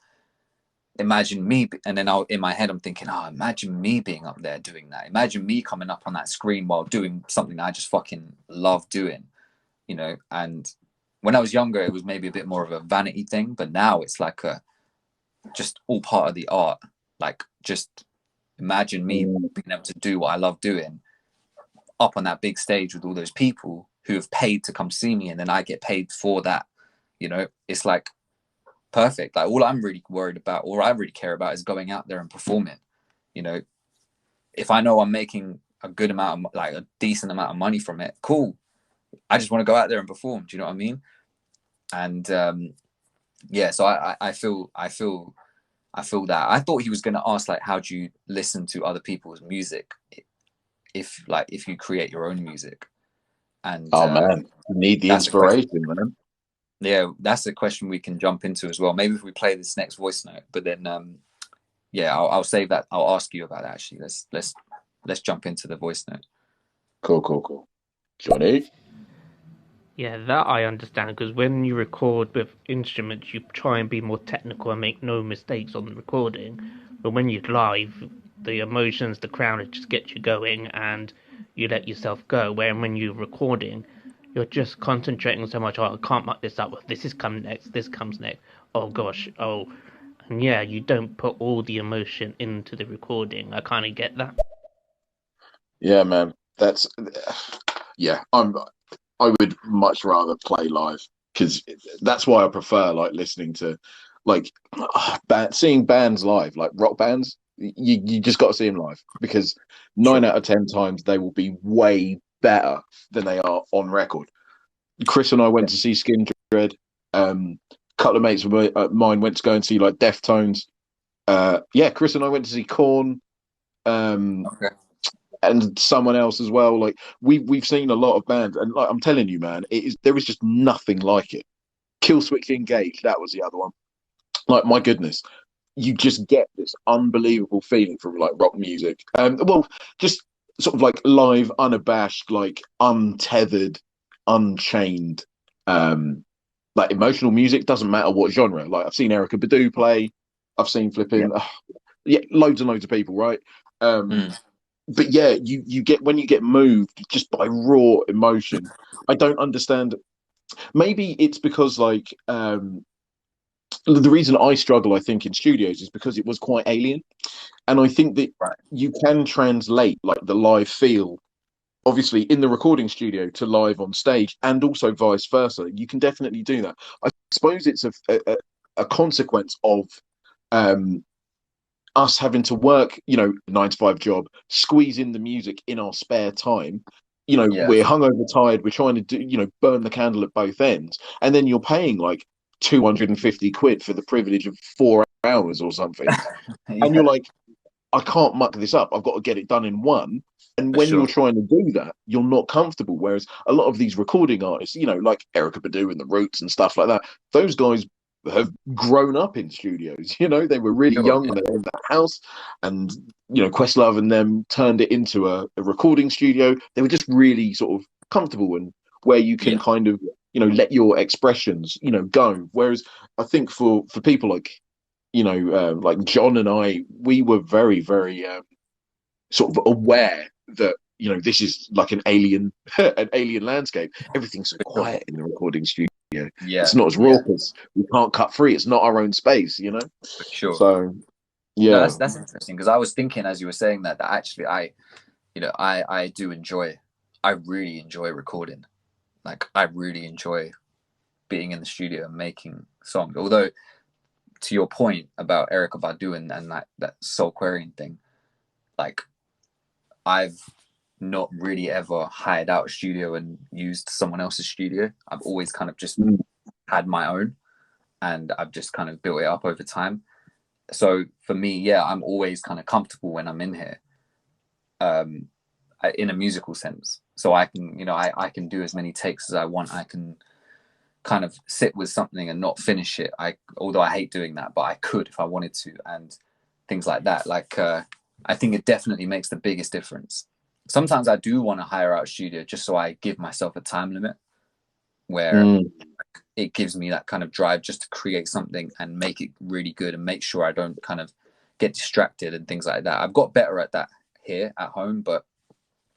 [SPEAKER 1] imagine me. And then in my head, I'm thinking, oh, imagine me being up there doing that. Imagine me coming up on that screen while doing something I just fucking love doing, And when I was younger, it was maybe a bit more of a vanity thing, but now it's like just all part of the art. Like, just imagine me being able to do what I love doing up on that big stage with all those people who have paid to come see me, and then I get paid for that. You know, it's like perfect. Like, all I'm really worried about, or I really care about, is going out there and performing. You know, if I know I'm making a good amount of, like, a decent amount of money from it, cool. I just want to go out there and perform. Do you know what I mean? And yeah, so I feel that. I thought he was going to ask, like, how do you listen to other people's music if you create your own music? And
[SPEAKER 2] man, you need the inspiration, man.
[SPEAKER 1] Yeah, that's a question we can jump into as well. Maybe if we play this next voice note, but then yeah, I'll save that. I'll ask you about that actually. Let's jump into the voice note.
[SPEAKER 2] Cool. Johnny?
[SPEAKER 3] Yeah, that I understand, because when you record with instruments, you try and be more technical and make no mistakes on the recording. But when you're live, the emotions, the crowd just get you going, and you let yourself go. Where when you're recording, you're just concentrating so much. Oh, I can't muck this up. This is coming next. This comes next. Oh gosh. Oh, and yeah, you don't put all the emotion into the recording. I kind of get that.
[SPEAKER 2] Yeah, man. That's yeah. I would much rather play live, because that's why I prefer, like, listening to, like, seeing bands live, like rock bands. You just got to see them live, because 9 out of 10 times they will be way better than they are on record. Chris and I went to see Skin Dread. Couple of mates of mine went to go and see, like, Deftones. Yeah, Chris and I went to see Korn.
[SPEAKER 1] Okay.
[SPEAKER 2] And someone else as well. Like, we've seen a lot of bands, and, like, I'm telling you, man, there is just nothing like it. Killswitch Engage, that was the other one. Like, my goodness, you just get this unbelievable feeling from, like, rock music. Well, just sort of like live, unabashed, like, untethered, unchained, like, emotional music. Doesn't matter what genre. Like, I've seen Erykah Badu play. I've seen flipping, yeah, loads and loads of people, right? But yeah, you get, when you get moved just by raw emotion. I don't understand. Maybe it's because, like, the reason I struggle, I think, in studios is because it was quite alien, and I think that you can translate, like, the live feel, obviously, in the recording studio to live on stage, and also vice versa. You can definitely do that. I suppose it's a consequence of us having to work, 9 to 5 job, squeeze in the music in our spare time. We're hungover, tired. We're trying to do, burn the candle at both ends, and then you're paying like 250 quid for the privilege of 4 hours or something, and you're like, I can't muck this up. I've got to get it done in one. And when you're trying to do that, you're not comfortable. Whereas a lot of these recording artists, like Erykah Badu and the Roots and stuff like that, those guys have grown up in studios. They were really young when they were in that house, and Questlove and them turned it into a recording studio. They were just really sort of comfortable, and where you can kind of let your expressions go. Whereas I think for people like like John and I, we were very, very sort of aware that this is like an alien landscape. Everything's so quiet in the recording studio. It's not as raucous. We can't cut free. It's not our own space,
[SPEAKER 1] For sure.
[SPEAKER 2] So yeah,
[SPEAKER 1] no, that's interesting, because I was thinking as you were saying that actually I really enjoy recording. Like, I really enjoy being in the studio and making songs. Although, to your point about Erykah Badu and that Soulquarian thing, like, I've not really ever hired out a studio and used someone else's studio. I've always kind of just had my own, and I've just kind of built it up over time. So for me, I'm always kind of comfortable when I'm in here, in a musical sense. So I can, I can do as many takes as I want. I can kind of sit with something and not finish it. Although I hate doing that, but I could if I wanted to, and things like that. Like, I think it definitely makes the biggest difference. Sometimes I do want to hire out a studio just so I give myself a time limit where it gives me that kind of drive just to create something and make it really good, and make sure I don't kind of get distracted and things like that. I've got better at that here at home, but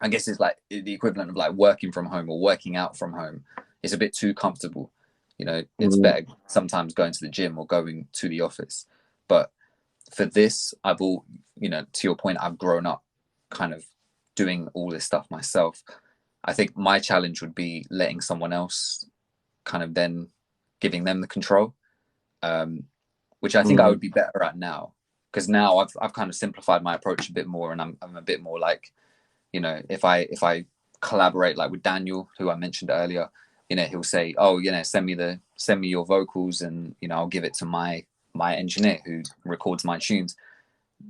[SPEAKER 1] I guess it's like the equivalent of like working from home or working out from home. It's a bit too comfortable. You know, it's better sometimes going to the gym or going to the office. But for this, to your point, I've grown up kind of doing all this stuff myself. I think my challenge would be letting someone else kind of then giving them the control, which I think I would be better at now. Because now I've kind of simplified my approach a bit more, and I'm a bit more like, you know, if I collaborate like with Daniel, who I mentioned earlier, you know, he'll say, oh, you know, send me your vocals, and, you know, I'll give it to my engineer who records my tunes.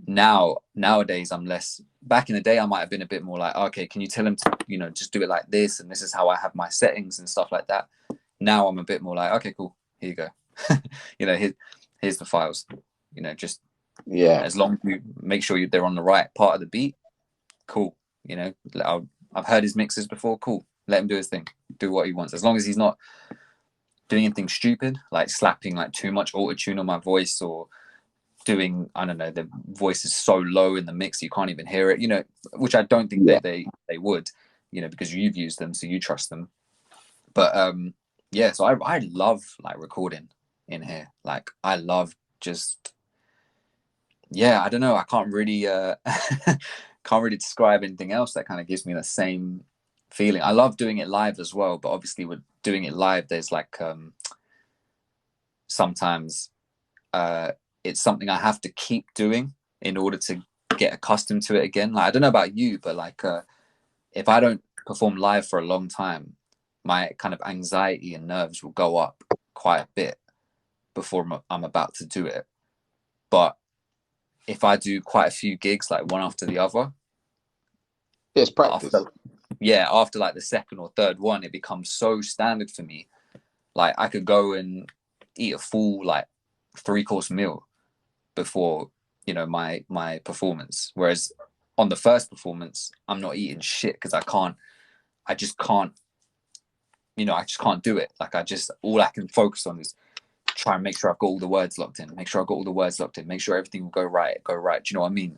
[SPEAKER 1] Nowadays I'm less. Back in the day I might have been a bit more like, okay, can you tell him to, you know, just do it like this, and this is how I have my settings and stuff like that. Now I'm a bit more like, okay, cool, here you go. You know, here's the files, you know, just as long as you make sure they're on the right part of the beat, cool. You know, I've heard his mixes before, cool, let him do his thing, do what he wants, as long as he's not doing anything stupid like slapping like too much auto-tune on my voice, or doing, I don't know, the voice is so low in the mix you can't even hear it, you know, which I don't think they would, you know, because you've used them, so you trust them. But so I love like recording in here. Like I love just, I don't know, I can't really can't really describe anything else that kind of gives me the same feeling. I love doing it live as well, but obviously with doing it live there's like sometimes it's something I have to keep doing in order to get accustomed to it again. Like I don't know about you, but like if I don't perform live for a long time, my kind of anxiety and nerves will go up quite a bit before I'm about to do it. But if I do quite a few gigs, like one after the other,
[SPEAKER 2] it's practice.
[SPEAKER 1] After like the second or third one, it becomes so standard for me. Like I could go and eat a full like 3-course meal before, you know, my performance. Whereas on the first performance, I'm not eating shit because I just can't do it. Like all I can focus on is try and make sure I've got all the words locked in, make sure everything will go right. Do you know what I mean?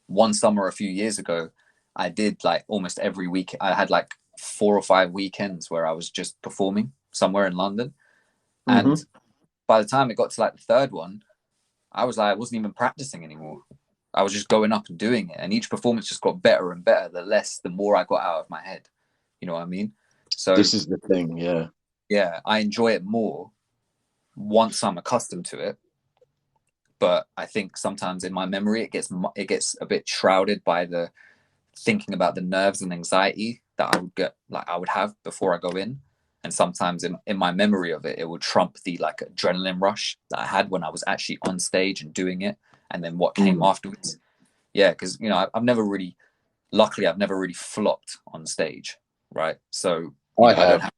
[SPEAKER 1] One summer a few years ago, I did like almost every week. I had like 4 or 5 weekends where I was just performing somewhere in London. And by the time it got to like the third one, I wasn't even practicing anymore. I was just going up and doing it. And each performance just got better and better, the more I got out of my head. You know what I mean? So
[SPEAKER 2] this is the thing, yeah.
[SPEAKER 1] Yeah, I enjoy it more once I'm accustomed to it. But I think sometimes in my memory, it gets a bit shrouded by the thinking about the nerves and anxiety that I would have before I go in. And sometimes in my memory of it, it would trump the like adrenaline rush that I had when I was actually on stage and doing it. And then what came afterwards. Yeah, because, you know, I've never really flopped on stage, right? So I've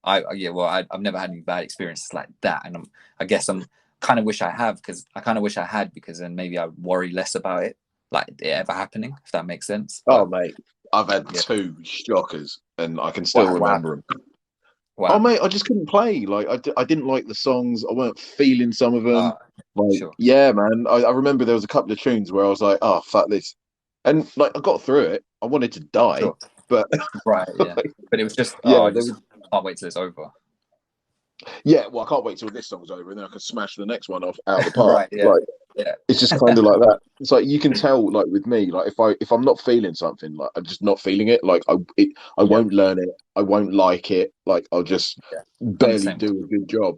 [SPEAKER 1] never had any bad experiences like that. And I guess I'm kind of wish I had, because then maybe I worry less about it, like it ever happening, if that makes sense.
[SPEAKER 2] Oh, mate, I've had 2 shockers and I can still remember them.
[SPEAKER 1] Wow.
[SPEAKER 2] Oh, mate, I just couldn't play. Like, I didn't like the songs. I weren't feeling some of them.
[SPEAKER 1] Sure.
[SPEAKER 2] Yeah, man. I remember there was a couple of tunes where I was like, oh, fuck this. And, like, I got through it. I wanted to die.
[SPEAKER 1] Sure.
[SPEAKER 2] But
[SPEAKER 1] right, yeah. But it was just, I can't wait till it's over.
[SPEAKER 2] Yeah, well, I can't wait till this song's over and then I can smash the next one out of the park.
[SPEAKER 1] Right, yeah.
[SPEAKER 2] Like,
[SPEAKER 1] yeah.
[SPEAKER 2] It's just kind of like that. It's like you can tell, like with me, like if I'm not feeling something, like I'm just not feeling it. Like I won't learn it. I won't like it. Like I'll just barely do a good job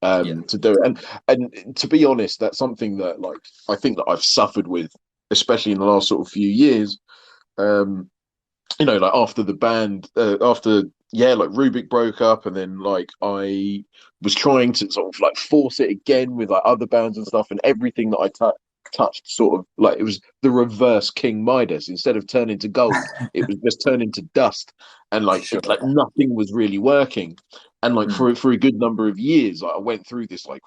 [SPEAKER 2] to do it. And to be honest, that's something that like I think that I've suffered with, especially in the last sort of few years. You know, like after the band, like Rubik broke up, and then like I was trying to sort of like force it again with like other bands and stuff, and everything that I touched sort of like it was the reverse King Midas. Instead of turning to gold, it was just turning to dust, and like like nothing was really working. And like for a good number of years, like I went through this like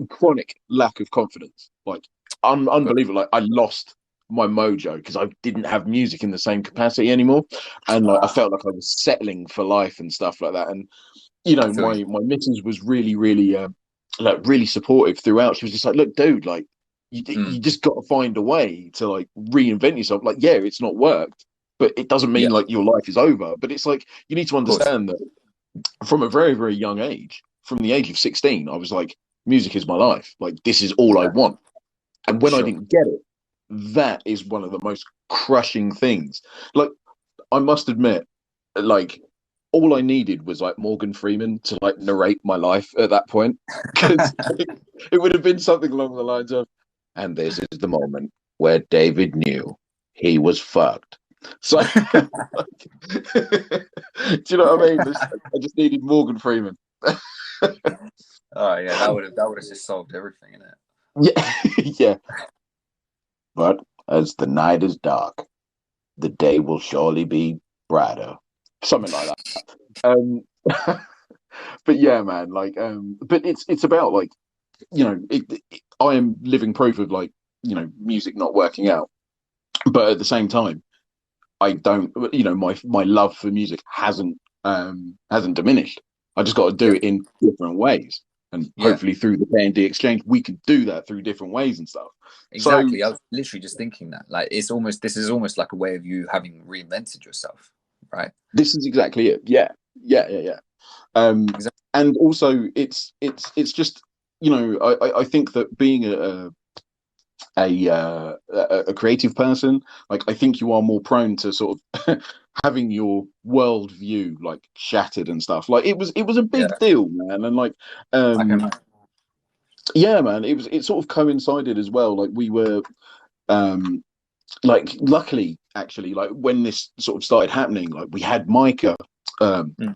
[SPEAKER 2] chronic lack of confidence, like unbelievable. Like I lost my mojo because I didn't have music in the same capacity anymore, and like I felt like I was settling for life and stuff like that. And you know, my missus was really really supportive throughout. She was just like, look, dude, like you just got to find a way to like reinvent yourself. Like, yeah, it's not worked, but it doesn't mean
[SPEAKER 1] Yeah,
[SPEAKER 2] like your life is over. But it's like you need to
[SPEAKER 1] of course.
[SPEAKER 2] understand that from a very, very young age, from the age of 16, I was like, music is my life. Like, this is all I
[SPEAKER 1] Yeah,
[SPEAKER 2] want. And
[SPEAKER 1] for
[SPEAKER 2] when I
[SPEAKER 1] sure.
[SPEAKER 2] didn't get it, that is one of the most crushing things. Like, I must admit, like, all I needed was like Morgan Freeman to like narrate my life at that point, because it would have been something along the lines of, and this is the moment where David knew he was fucked. So, do you know what I mean? I just needed Morgan Freeman.
[SPEAKER 1] Oh yeah, that would have just solved everything in it.
[SPEAKER 2] Yeah, yeah. But as the night is dark, the day will surely be brighter. Something like that. Um, but yeah, man. Like, but it's about like, I am living proof of like, music not working out. But at the same time, I don't. My love for music hasn't diminished. I just got to do
[SPEAKER 1] Yeah,
[SPEAKER 2] it in different ways, and
[SPEAKER 1] yeah,
[SPEAKER 2] hopefully through the KD exchange, we can do that through different ways and stuff. So
[SPEAKER 1] exactly. I was literally just thinking that. Like, this is almost like a way of you having reinvented yourself, right?
[SPEAKER 2] this is exactly it. Yeah, yeah, yeah, yeah.
[SPEAKER 1] Exactly.
[SPEAKER 2] And also, it's just I think that being a creative person, like I think you are more prone to sort of having your worldview like shattered and stuff. Like it was a
[SPEAKER 1] Yeah,
[SPEAKER 2] big deal, man, and like
[SPEAKER 1] I can
[SPEAKER 2] um
[SPEAKER 1] imagine.
[SPEAKER 2] yeah, man, it sort of coincided as well. Like we were um like luckily actually like when this sort of started happening, like we had Micah, um
[SPEAKER 1] Mm.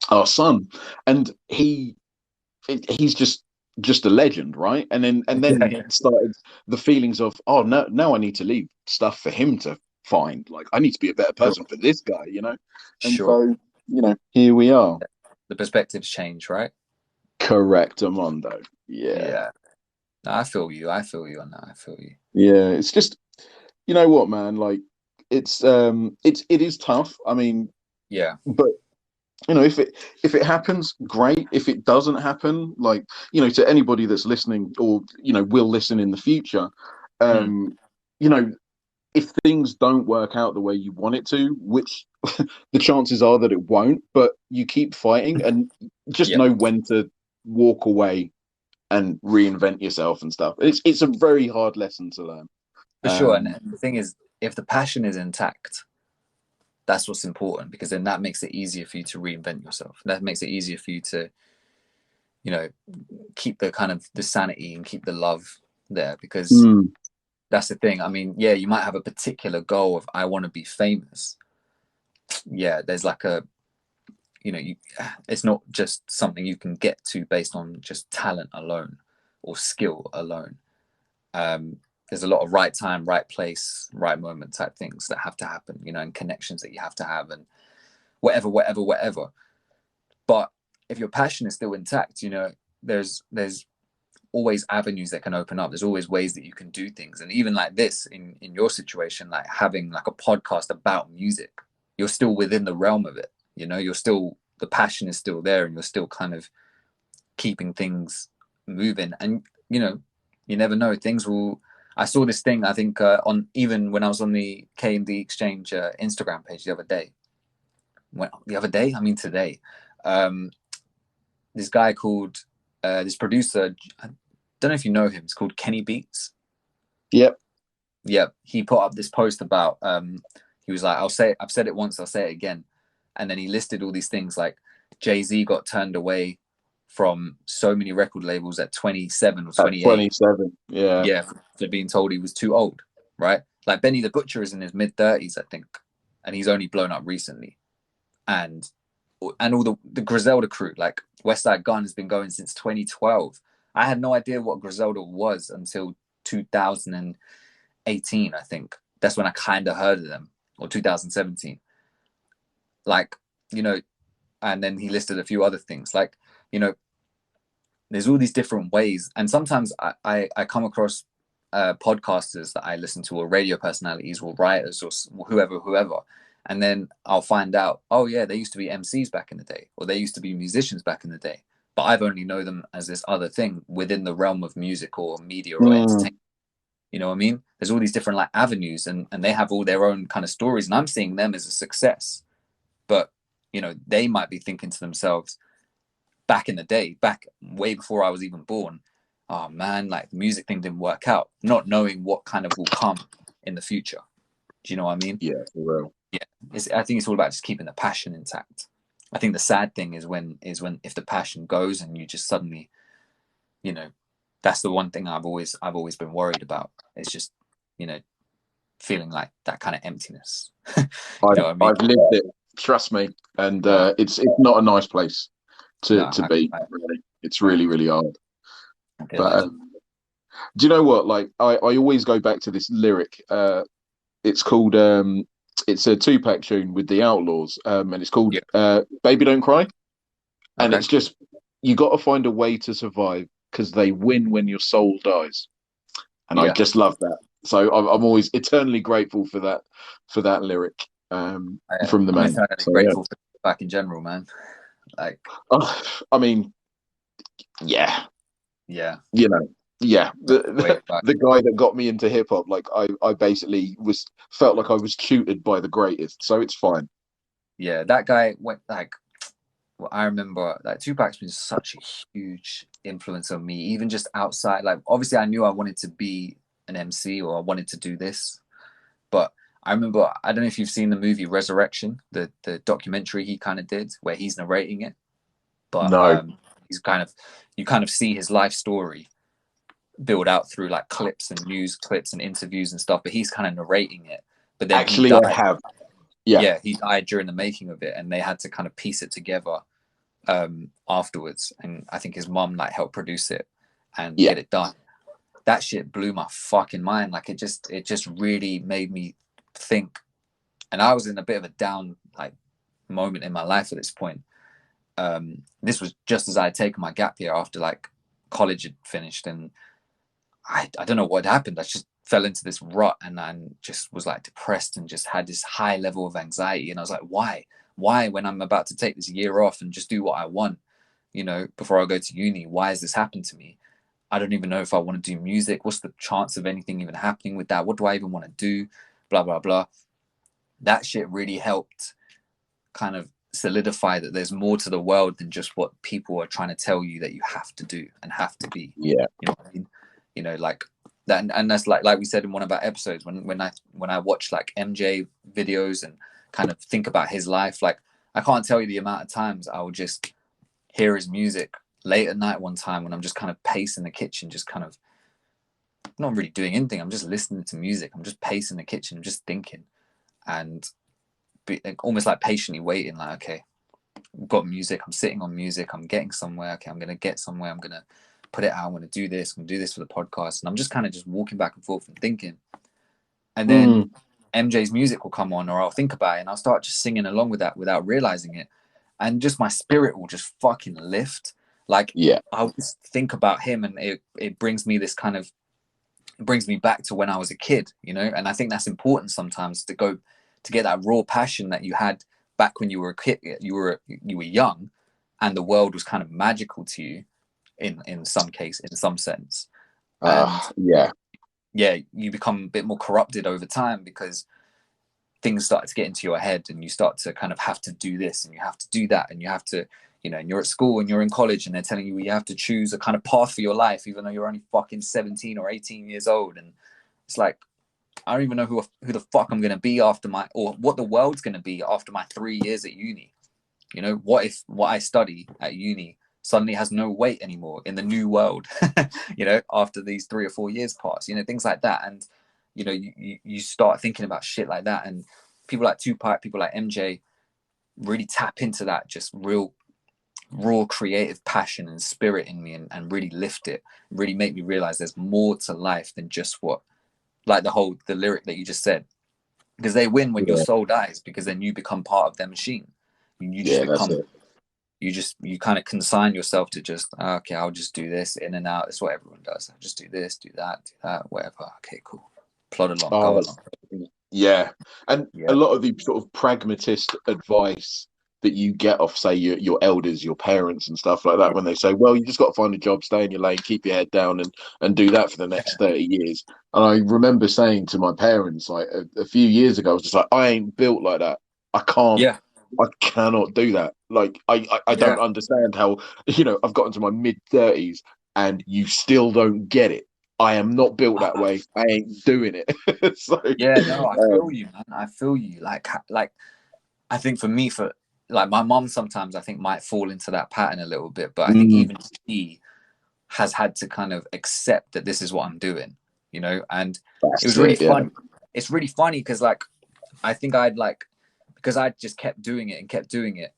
[SPEAKER 2] our son, and he's just a legend, right? And then
[SPEAKER 1] Yeah, yeah,
[SPEAKER 2] started the feelings of, oh no, now I need to leave stuff for him to find. Like I need to be a better
[SPEAKER 1] sure,
[SPEAKER 2] person for this guy. And
[SPEAKER 1] sure.
[SPEAKER 2] so here we are.
[SPEAKER 1] The perspectives change, right?
[SPEAKER 2] Correct, Amondo. Yeah,
[SPEAKER 1] Yeah. No, I feel you. I feel you on that. I feel you.
[SPEAKER 2] yeah. It's just you know what, man. Like it is tough. I mean,
[SPEAKER 1] Yeah.
[SPEAKER 2] but if it happens, great. If it doesn't happen, like to anybody that's listening or will listen in the future,
[SPEAKER 1] Mm.
[SPEAKER 2] um you know if things don't work out the way you want it to, which the chances are that it won't, but you keep fighting and just
[SPEAKER 1] Yep.
[SPEAKER 2] know when to walk away and reinvent yourself and stuff. It's a very hard lesson to learn.
[SPEAKER 1] For sure. And the thing is, if the passion is intact, that's what's important, because then that makes it easier for you to reinvent yourself. That makes it easier for you to, you know, keep the kind of the sanity and keep the love there, because
[SPEAKER 2] Mm,
[SPEAKER 1] that's the thing. I mean, yeah, you might have a particular goal of I want to be famous. Yeah, there's like it's not just something you can get to based on just talent alone or skill alone. Um, there's a lot of right time, right place, right moment type things that have to happen, and connections that you have to have, and whatever, whatever, whatever. But if your passion is still intact, there's always avenues that can open up. There's always ways that you can do things. And even like this, in your situation, like having like a podcast about music, you're still within the realm of it. You're still, the passion is still there, and you're still kind of keeping things moving. And you never know, things will. I saw this thing, I think, on, even when I was on the KD exchange Instagram page the other day. I mean today. um this guy called, this producer, I don't know if you know him, it's called Kenny Beats.
[SPEAKER 2] yep.
[SPEAKER 1] Yeah, he put up this post about, he was like, I've said it once, I'll say it again. And then he listed all these things, like Jay-Z got turned away from so many record labels at 27 or
[SPEAKER 2] At
[SPEAKER 1] 28.
[SPEAKER 2] 27. Yeah.
[SPEAKER 1] Yeah, for being told he was too old, right? Like Benny the Butcher is in his mid-30s, I think, and he's only blown up recently. And all the Griselda crew, like Westside Gun, has been going since 2012. I had no idea what Griselda was until 2018, I think. That's when I kind of heard of them, or 2017. Like, you know, and then he listed a few other things. Like, you know, there's all these different ways. And sometimes I come across podcasters that I listen to, or radio personalities, or writers, or whoever. And then I'll find out, oh yeah, they used to be MCs back in the day, or they used to be musicians back in the day. But I've only know them as this other thing within the realm of music or media or
[SPEAKER 2] Mm,
[SPEAKER 1] entertainment. You know what I mean? There's all these different like avenues, and they have all their own kind of stories, and I'm seeing them as a success. But you know, they might be thinking to themselves, back in the day, back way before I was even born, oh man, like the music thing didn't work out, not knowing what kind of will come in the future. Do you know what I mean?
[SPEAKER 2] Yeah, for real.
[SPEAKER 1] Yeah, I think it's all about just keeping the passion intact. I think the sad thing is when if the passion goes and you just suddenly, you know, that's the one thing I've always been worried about. It's just, you know, feeling like that kind of emptiness. You know what I mean?
[SPEAKER 2] I've lived it. Trust me, and it's not a nice place to
[SPEAKER 1] No,
[SPEAKER 2] be. Really, it's
[SPEAKER 1] I
[SPEAKER 2] really really hard.
[SPEAKER 1] can
[SPEAKER 2] But
[SPEAKER 1] imagine.
[SPEAKER 2] do you know what? Like, I always go back to this lyric. It's called it's a Tupac tune with the Outlaws, and it's called
[SPEAKER 1] Yeah.
[SPEAKER 2] "Baby Don't Cry," and
[SPEAKER 1] Okay.
[SPEAKER 2] it's just you got to find a way to survive because they win when your soul dies, and I
[SPEAKER 1] Yeah.
[SPEAKER 2] just love that. So I'm always eternally grateful for that lyric from the
[SPEAKER 1] I'm
[SPEAKER 2] man.
[SPEAKER 1] eternally
[SPEAKER 2] So yeah,
[SPEAKER 1] grateful for back in general, man. Like,
[SPEAKER 2] I mean, yeah,
[SPEAKER 1] yeah,
[SPEAKER 2] you know, yeah,
[SPEAKER 1] way back.
[SPEAKER 2] the guy that got me into hip hop, like I basically felt like I was tutored by the greatest, so it's fine.
[SPEAKER 1] Yeah, that guy went like. Well, I remember like Tupac's been such a huge influence on me, even just outside. Like, obviously, I knew I wanted to be an MC or I wanted to do this, but I remember, I don't know if you've seen the movie Resurrection, the documentary he kind of did where he's narrating it, but
[SPEAKER 2] No,
[SPEAKER 1] he's kind of, you kind of see his life story build out through like clips and news clips and interviews and stuff, but he's kind of narrating it. But then he
[SPEAKER 2] actually, I
[SPEAKER 1] died.
[SPEAKER 2] have. Yeah,
[SPEAKER 1] Yeah, he died during the making of it, and they had to kind of piece it together afterwards. And I think his mom like helped produce it and
[SPEAKER 2] yeah,
[SPEAKER 1] get it done. That shit blew my fucking mind. Like it just really made me think. And I was in a bit of a down like moment in my life at this point. This was just as I had taken my gap year after like college had finished, and I don't know what happened. I just fell into this rut, and I just was like depressed and just had this high level of anxiety. And I was like, why when I'm about to take this year off and just do what I want, you know, before I go to uni, why has this happened to me? I don't even know if I want to do music. What's the chance of anything even happening with that? What do I even want to do? Blah, blah, blah. That shit really helped kind of solidify that there's more to the world than just what people are trying to tell you that you have to do and have to be.
[SPEAKER 2] yeah.
[SPEAKER 1] You know what I mean? You know, like that, and that's like we said in one of our episodes, when I watch like MJ videos and kind of think about his life, like I can't tell you the amount of times I would just hear his music late at night one time when I'm just kind of pacing the kitchen, just kind of not really doing anything. I'm just listening to music. I'm just pacing the kitchen, just thinking, and almost like patiently waiting. Like, okay, I've got music. I'm sitting on music. I'm getting somewhere. Okay, I'm gonna get somewhere. I'm gonna put it out. I'm gonna do this. I'm gonna do this for the podcast, and I'm just kind of just walking back and forth and thinking, and then MJ's music will come on, or I'll think about it, and I'll start just singing along with that without realizing it, and just my spirit will just fucking lift. Like,
[SPEAKER 2] Yeah.
[SPEAKER 1] I'll just think about him, and it brings me this kind of, it brings me back to when I was a kid, you know. And I think that's important sometimes to go to get that raw passion that you had back when you were a kid, you were young, and the world was kind of magical to you in some case, in some sense. And
[SPEAKER 2] Yeah.
[SPEAKER 1] yeah, you become a bit more corrupted over time because things start to get into your head, and you start to kind of have to do this and you have to do that, and you have to, you know, and you're at school and you're in college and they're telling you have to choose a kind of path for your life, even though you're only fucking 17 or 18 years old. And it's like, I don't even know who the fuck I'm going to be after my, or what the world's going to be after my 3 years at uni. You know, what if what I study at uni suddenly has no weight anymore in the new world, you know, after these 3 or 4 years pass, you know, things like that. And, you know, you start thinking about shit like that. And people like Tupac, people like MJ really tap into that just real raw creative passion and spirit in me, and really lift it, really make me realize there's more to life than just what, like the lyric that you just said, because they win when your
[SPEAKER 2] Yeah.
[SPEAKER 1] soul dies, because then you become part of their machine. You just
[SPEAKER 2] Yeah, that's
[SPEAKER 1] become,
[SPEAKER 2] it.
[SPEAKER 1] you kind of consign yourself to just, okay, I'll just do this in and out. That's what everyone does. I'll just do this, do that, whatever. Okay, cool. Plod along, go along.
[SPEAKER 2] Yeah. And a
[SPEAKER 1] Yeah.
[SPEAKER 2] lot of the sort of pragmatist advice that you get off, say, your elders, your parents and stuff like that, when they say, well, you just got to find a job, stay in your lane, keep your head down, and do that for the next 30 years. And I remember saying to my parents, like, a few years ago, I was just like, I ain't built like that. I cannot do that. Like, I don't understand how, I've gotten to my mid-30s and you still don't get it. I am not built that way. I ain't doing it. So,
[SPEAKER 1] yeah, no, I feel you, man. I feel you. Like I think for me, for like my mom, sometimes I think might fall into that pattern a little bit, but I think even she has had to kind of accept that this is what I'm doing, and it was really fun. It's really funny because like I think because I just kept doing it and kept doing it.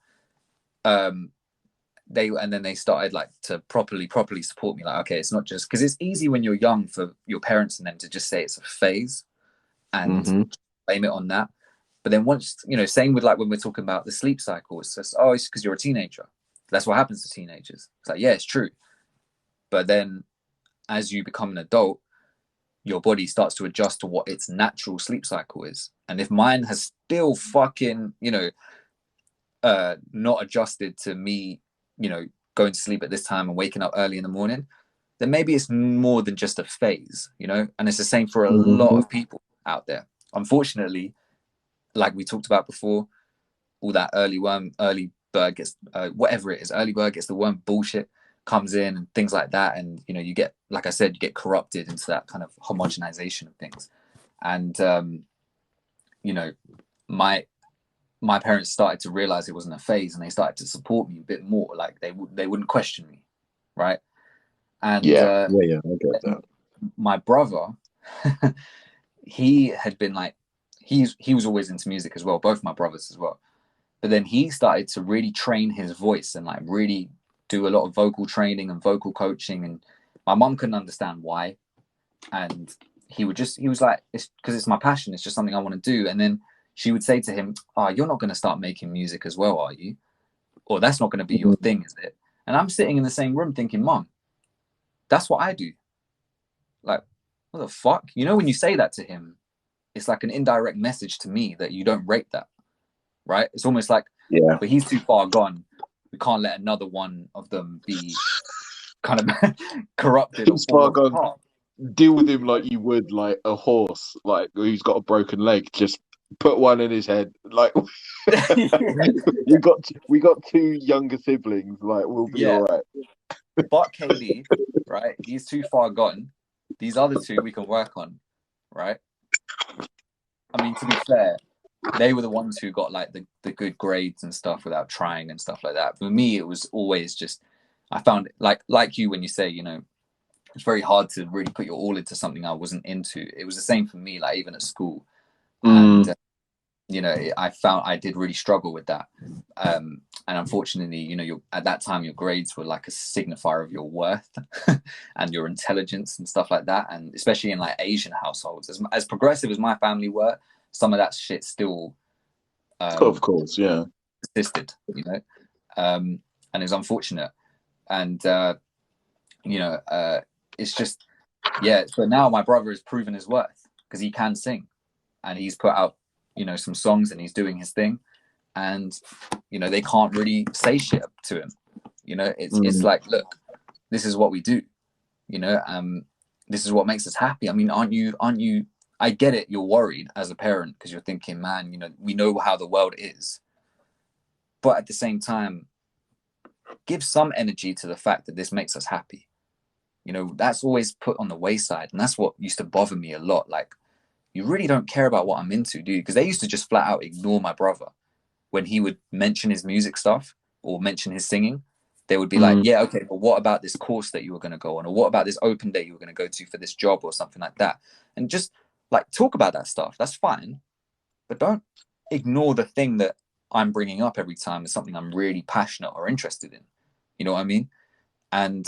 [SPEAKER 1] They started like to properly support me. Like, okay, it's not just because it's easy when you're young for your parents and them to just say it's a phase and blame it on that. But then once, same with like when we're talking about the sleep cycle, it's just, oh, it's because you're a teenager. That's what happens to teenagers. It's like, yeah, it's true. But then as you become an adult, your body starts to adjust to what its natural sleep cycle is. And if mine has still fucking, not adjusted to me, going to sleep at this time and waking up early in the morning, then maybe it's more than just a phase, and it's the same for a lot of people out there. Unfortunately, like we talked about before, all that early bird gets, whatever it is, early bird gets the worm bullshit comes in and things like that. And, you get, like I said, you get corrupted into that kind of homogenization of things. And, my parents started to realize it wasn't a phase and they started to support me a bit more. Like they wouldn't question me. Right. And
[SPEAKER 2] I get that.
[SPEAKER 1] My brother, he had been like, he was always into music as well, both my brothers as well. But then he started to really train his voice and like really do a lot of vocal training and vocal coaching. And my mom couldn't understand why. And he was like, it's because it's my passion. It's just something I want to do. And then she would say to him, oh, you're not going to start making music as well, are you? Or that's not going to be your thing, is it? And I'm sitting in the same room thinking, Mom, that's what I do. Like, what the fuck? When you say that to him, it's like an indirect message to me that you don't rate that, right? It's almost like, but he's too far gone. We can't let another one of them be kind of corrupted.
[SPEAKER 2] He's far gone. Deal with him like you would like a horse, like who's got a broken leg. Just put one in his head. Like we got two younger siblings. Like we'll be all right.
[SPEAKER 1] But KaeDee, right? He's too far gone. These other two we can work on, right? I mean, to be fair, they were the ones who got like the good grades and stuff without trying and stuff like that. For me, it was always just, I found like you when you say, it's very hard to really put your all into something I wasn't into. It was the same for me, like even at school. And, I found I did really struggle with that. And unfortunately, at that time, your grades were like a signifier of your worth and your intelligence and stuff like that. And especially in like Asian households, as progressive as my family were, some of that shit still,
[SPEAKER 2] of course,
[SPEAKER 1] persisted, and it's unfortunate. And, it's just, so now my brother has proven his worth because he can sing and he's put out, some songs and he's doing his thing. And, they can't really say shit to him. It's like, look, this is what we do, this is what makes us happy. I mean, aren't you, I get it. You're worried as a parent because you're thinking, man, we know how the world is. But at the same time, give some energy to the fact that this makes us happy. That's always put on the wayside. And that's what used to bother me a lot. Like, you really don't care about what I'm into, do you? Because they used to just flat out ignore my brother when he would mention his music stuff or mention his singing. They would be like, yeah, okay, but what about this course that you were going to go on? Or what about this open day you were going to go to for this job or something like that? And just like talk about that stuff. That's fine. But don't ignore the thing that I'm bringing up every time as something I'm really passionate or interested in. You know what I mean? And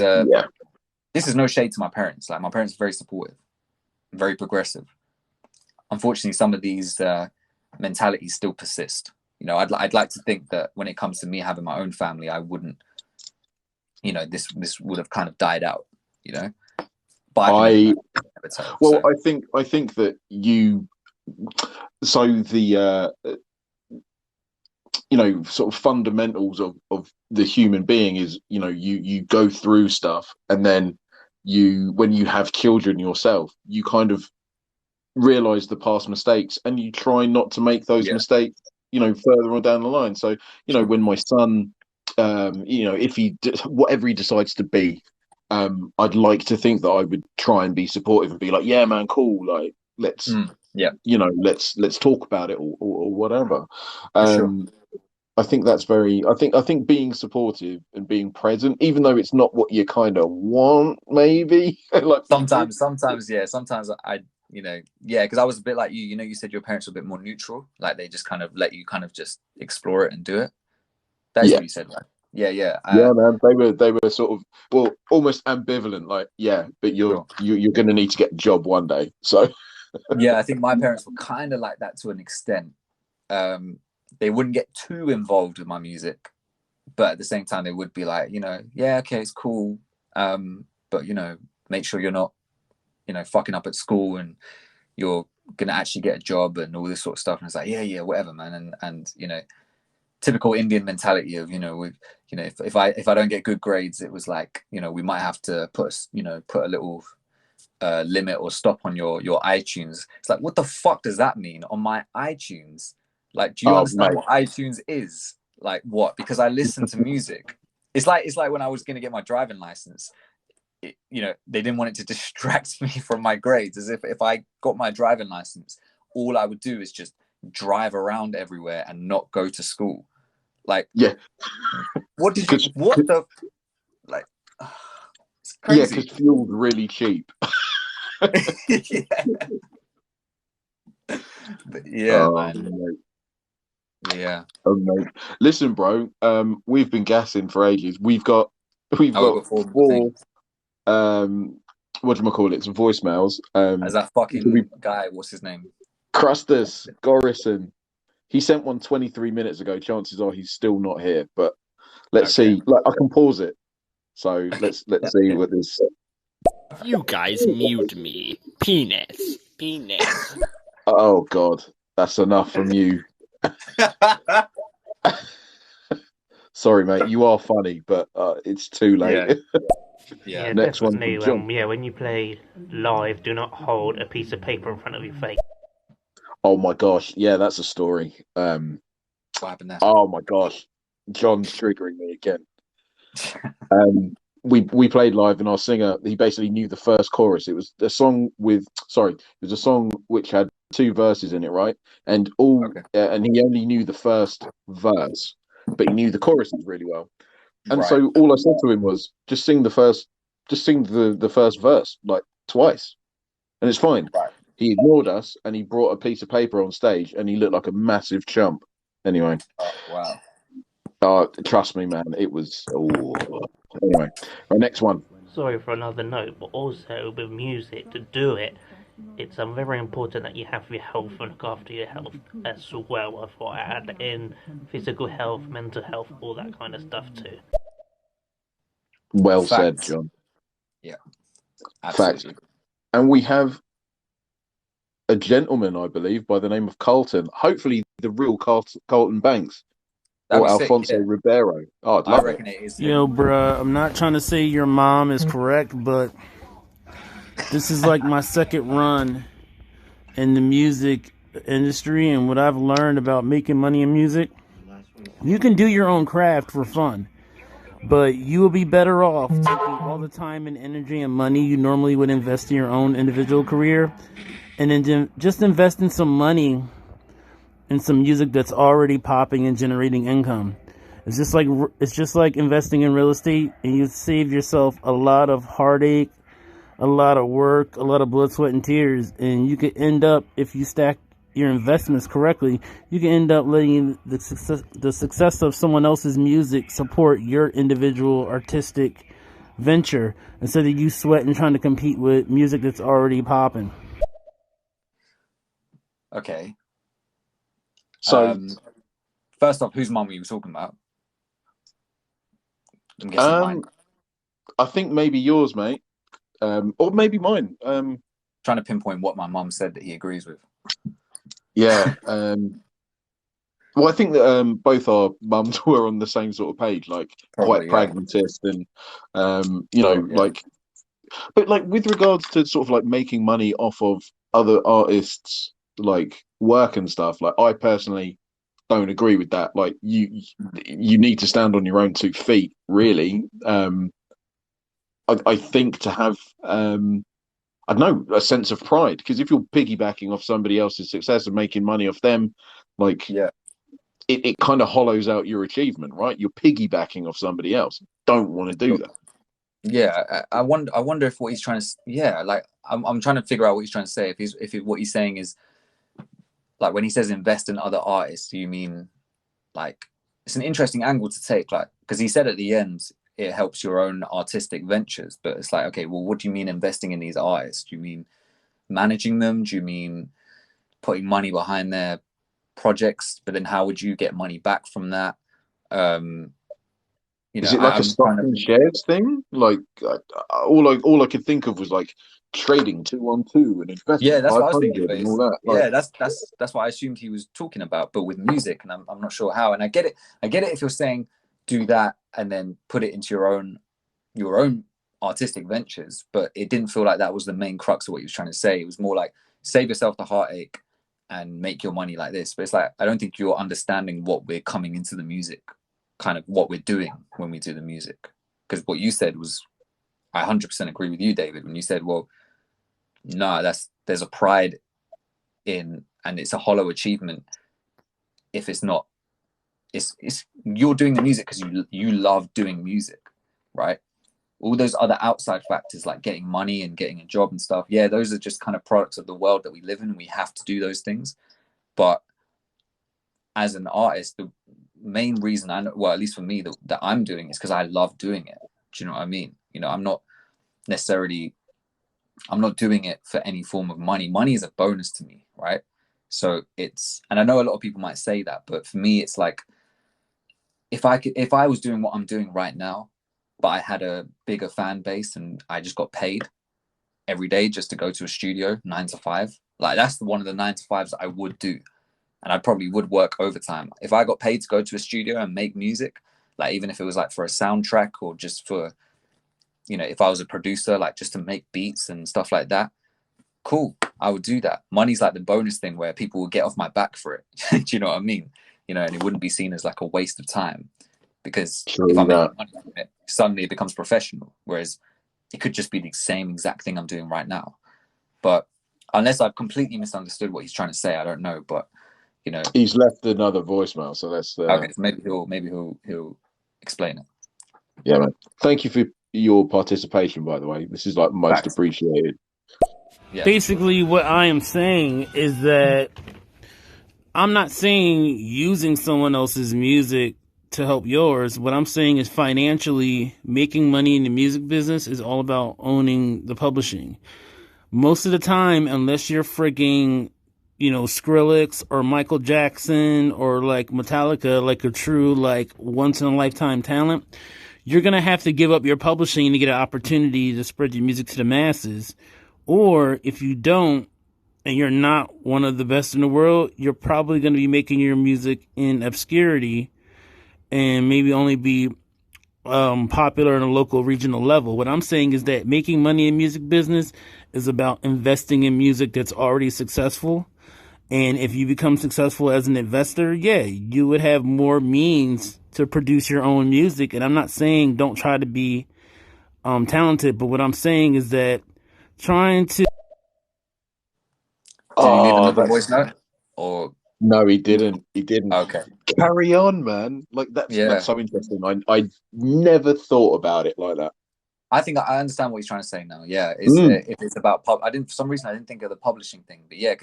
[SPEAKER 1] this is no shade to my parents. Like, my parents are very supportive, very progressive. Unfortunately, some of these mentalities still persist. I'd like to think that when it comes to me having my own family, I wouldn't, this would have kind of died out, But
[SPEAKER 2] I think that you, so sort of fundamentals of the human being is, you go through stuff, and then when you have children yourself, you kind of realize the past mistakes, and you try not to make those
[SPEAKER 1] Yeah.
[SPEAKER 2] mistakes, further on down the line. So, when my son, if whatever he decides to be, I'd like to think that I would try and be supportive and be like, yeah, man, cool. Like, let's,
[SPEAKER 1] Yeah.
[SPEAKER 2] let's talk about it, or whatever.
[SPEAKER 1] For sure.
[SPEAKER 2] I think that's very. I think being supportive and being present, even though it's not what you kind of want, maybe. Like
[SPEAKER 1] Sometimes, yeah. Sometimes yeah, because I was a bit like you. You said your parents were a bit more neutral, like they just kind of let you kind of just explore it and do it. That's
[SPEAKER 2] yeah,
[SPEAKER 1] what you said, right? Yeah, yeah.
[SPEAKER 2] yeah, man. They were sort of, well, almost ambivalent. Like, yeah, but
[SPEAKER 1] Sure.
[SPEAKER 2] you're going to need to get a job one day. So
[SPEAKER 1] Yeah, I think my parents were kind of like that to an extent. They wouldn't get too involved with my music, but at the same time, they would be like, yeah, okay, it's cool, but make sure you're not, fucking up at school, and you're gonna actually get a job and all this sort of stuff. And it's like, yeah, yeah, whatever, man. And typical Indian mentality of, if I don't get good grades, it was like, we might have to put a little limit or stop on your iTunes. It's like, what the fuck does that mean on my iTunes? Like, do you understand what iTunes is? Like, what? Because I listen to music. It's like when I was going to get my driving license, they didn't want it to distract me from my grades. As if I got my driving license, all I would do is just drive around everywhere and not go to school. Like,
[SPEAKER 2] yeah,
[SPEAKER 1] what the, like, it's crazy.
[SPEAKER 2] Yeah, because fuel's really cheap.
[SPEAKER 1] Yeah. But yeah, man.
[SPEAKER 2] Mate.
[SPEAKER 1] Yeah.
[SPEAKER 2] Oh, mate. Listen, bro. We've been gassing for ages. We've got four. Whatchamacallit, it's voicemails.
[SPEAKER 1] As that fucking guy, what's his name?
[SPEAKER 2] Crustus Gorison. He sent one 23 minutes ago. Chances are he's still not here, but let's see. Like, I can pause it. So let's see what this.
[SPEAKER 5] You guys mute me. Penis.
[SPEAKER 2] Oh God, that's enough from you. Sorry, mate. You are funny, but it's too late.
[SPEAKER 3] Yeah,
[SPEAKER 2] Next one.
[SPEAKER 3] When you play live, do not hold a piece of paper in front of your face.
[SPEAKER 2] Oh my gosh, yeah, that's a story.
[SPEAKER 1] What happened there?
[SPEAKER 2] Oh my gosh, John's triggering me again. We played live, and our singer, he basically knew the first chorus. It was a song which had two verses in it, right? And and he only knew the first verse, but he knew the choruses really well. And so all I said to him was, just sing the first verse like twice, and it's fine.
[SPEAKER 1] Right.
[SPEAKER 2] He ignored us, and he brought a piece of paper on stage, and he looked like a massive chump. Anyway.
[SPEAKER 1] Oh, wow.
[SPEAKER 2] Trust me, man. It was. Anyway, our next one.
[SPEAKER 3] Sorry for another note, but also with music, to do it, it's very important that you have your health and look after your health as well. I thought I add in physical health, mental health, all that kind of stuff too.
[SPEAKER 2] Well said, John.
[SPEAKER 1] Yeah, absolutely.
[SPEAKER 2] Fact. And we have a gentleman, I believe, by the name of Carlton. Hopefully, the real Carlton Banks. Or Alfonso Ribeiro. Oh, I reckon
[SPEAKER 1] it is.
[SPEAKER 7] Yo, bruh, I'm not trying to say your mom is correct, but this is like my second run in the music industry, and what I've learned about making money in music, you can do your own craft for fun, but you will be better off taking all the time and energy and money you normally would invest in your own individual career, and then just invest in some money and some music that's already popping and generating income. It's just like investing in real estate, and you save yourself a lot of heartache, a lot of work, a lot of blood, sweat, and tears. And you could end up, if you stack your investments correctly, you can end up letting the success of someone else's music support your individual artistic venture instead of you sweating trying to compete with music that's already popping.
[SPEAKER 1] Okay.
[SPEAKER 2] So,
[SPEAKER 1] first off, whose mum were you talking about? I'm guessing mine.
[SPEAKER 2] I think maybe yours, mate, or maybe mine.
[SPEAKER 1] Trying to pinpoint what my mum said that he agrees with.
[SPEAKER 2] Yeah. Well, I think that both our mums were on the same sort of page, like quite
[SPEAKER 1] Probably, yeah.
[SPEAKER 2] pragmatist and
[SPEAKER 1] Sure, yeah.
[SPEAKER 2] like, but like with regards to sort of like making money off of other artists' like work and stuff, like I personally don't agree with that. Like you need to stand on your own 2 feet, really. I think to have I don't know, a sense of pride, because if you're piggybacking off somebody else's success and making money off them, like
[SPEAKER 1] Yeah.
[SPEAKER 2] it kind of hollows out your achievement, right? You're piggybacking off somebody else. Don't want to do
[SPEAKER 1] Sure.
[SPEAKER 2] that.
[SPEAKER 1] Yeah, I wonder if what he's trying to, yeah, like I'm trying to figure out what he's trying to say. What he's saying is like when he says invest in other artists, do you mean like it's an interesting angle to take, like because he said at the end it helps your own artistic ventures, but it's like okay, well, what do you mean investing in these artists? Do you mean managing them? Do you mean putting money behind their projects? But then how would you get money back from that? Um,
[SPEAKER 2] Is it like a
[SPEAKER 1] I'm
[SPEAKER 2] stock
[SPEAKER 1] trying to.
[SPEAKER 2] and shares thing? Like all I could think of was like trading 2-on-2 and
[SPEAKER 1] Yeah,
[SPEAKER 2] investing
[SPEAKER 1] that's what I was thinking.
[SPEAKER 2] 500
[SPEAKER 1] But
[SPEAKER 2] and all that. Like,
[SPEAKER 1] yeah, that's what I assumed he was talking about. But with music, and I'm not sure how. And I get it. I get it if you're saying do that and then put it into your own artistic ventures. But it didn't feel like that was the main crux of what he was trying to say. It was more like save yourself the heartache and make your money like this. But it's like I don't think you're understanding what we're coming into the music, kind of what we're doing when we do the music. Because what you said was, I 100% agree with you, David, when you said, well, no, there's a pride in, and it's a hollow achievement if it's not. It's you're doing the music because you love doing music, right? All those other outside factors like getting money and getting a job and stuff, yeah, those are just kind of products of the world that we live in. We have to do those things, but as an artist, the main reason I know, well, at least for me, that I'm doing is because I love doing it. Do you know what I mean? I'm not necessarily, I'm not doing it for any form of money. Money is a bonus to me, right? So and I know a lot of people might say that, but for me, it's like if I was doing what I'm doing right now, but I had a bigger fan base and I just got paid every day just to go to a studio 9 to 5, like that's one of the 9 to 5s I would do, and I probably would work overtime if I got paid to go to a studio and make music, like even if it was like for a soundtrack or just for, if I was a producer, like just to make beats and stuff like that. Cool, I would do that. Money's like the bonus thing where people will get off my back for it. Do you know what I mean? And it wouldn't be seen as like a waste of time, because if
[SPEAKER 2] true
[SPEAKER 1] I'm making
[SPEAKER 2] that.
[SPEAKER 1] money from it, suddenly it becomes professional. Whereas it could just be the same exact thing I'm doing right now. But unless I've completely misunderstood what he's trying to say, I don't know. But
[SPEAKER 2] He's left another voicemail, so that's
[SPEAKER 1] okay, so maybe he'll explain it.
[SPEAKER 2] yeah, man. Thank you for your participation, by the way. This is like most
[SPEAKER 1] Facts.
[SPEAKER 2] appreciated.
[SPEAKER 1] Yeah,
[SPEAKER 7] Basically, what I am saying is that I'm not saying using someone else's music to help yours. What I'm saying is financially making money in the music business is all about owning the publishing. Most of the time, unless you're freaking, Skrillex or Michael Jackson or like Metallica, like a true like once in a lifetime talent, you're going to have to give up your publishing to get an opportunity to spread your music to the masses. Or if you don't, and you're not one of the best in the world, you're probably going to be making your music in obscurity and maybe only be popular on a local regional level. What I'm saying is that making money in music business is about investing in music that's already successful. And if you become successful as an investor, yeah, you would have more means to produce your own music. And I'm not saying don't try to be talented, but what I'm saying is that trying to.
[SPEAKER 1] did he leave
[SPEAKER 2] Oh,
[SPEAKER 1] another voice note or
[SPEAKER 2] no, he didn't. He didn't.
[SPEAKER 1] okay?
[SPEAKER 2] Carry on, man. Like that's
[SPEAKER 1] Yeah,
[SPEAKER 2] so interesting. I never thought about it like that.
[SPEAKER 1] I think I understand what he's trying to say now. Yeah,
[SPEAKER 2] Mm.
[SPEAKER 1] if it's about I didn't, for some reason I didn't think of the publishing thing, but yeah,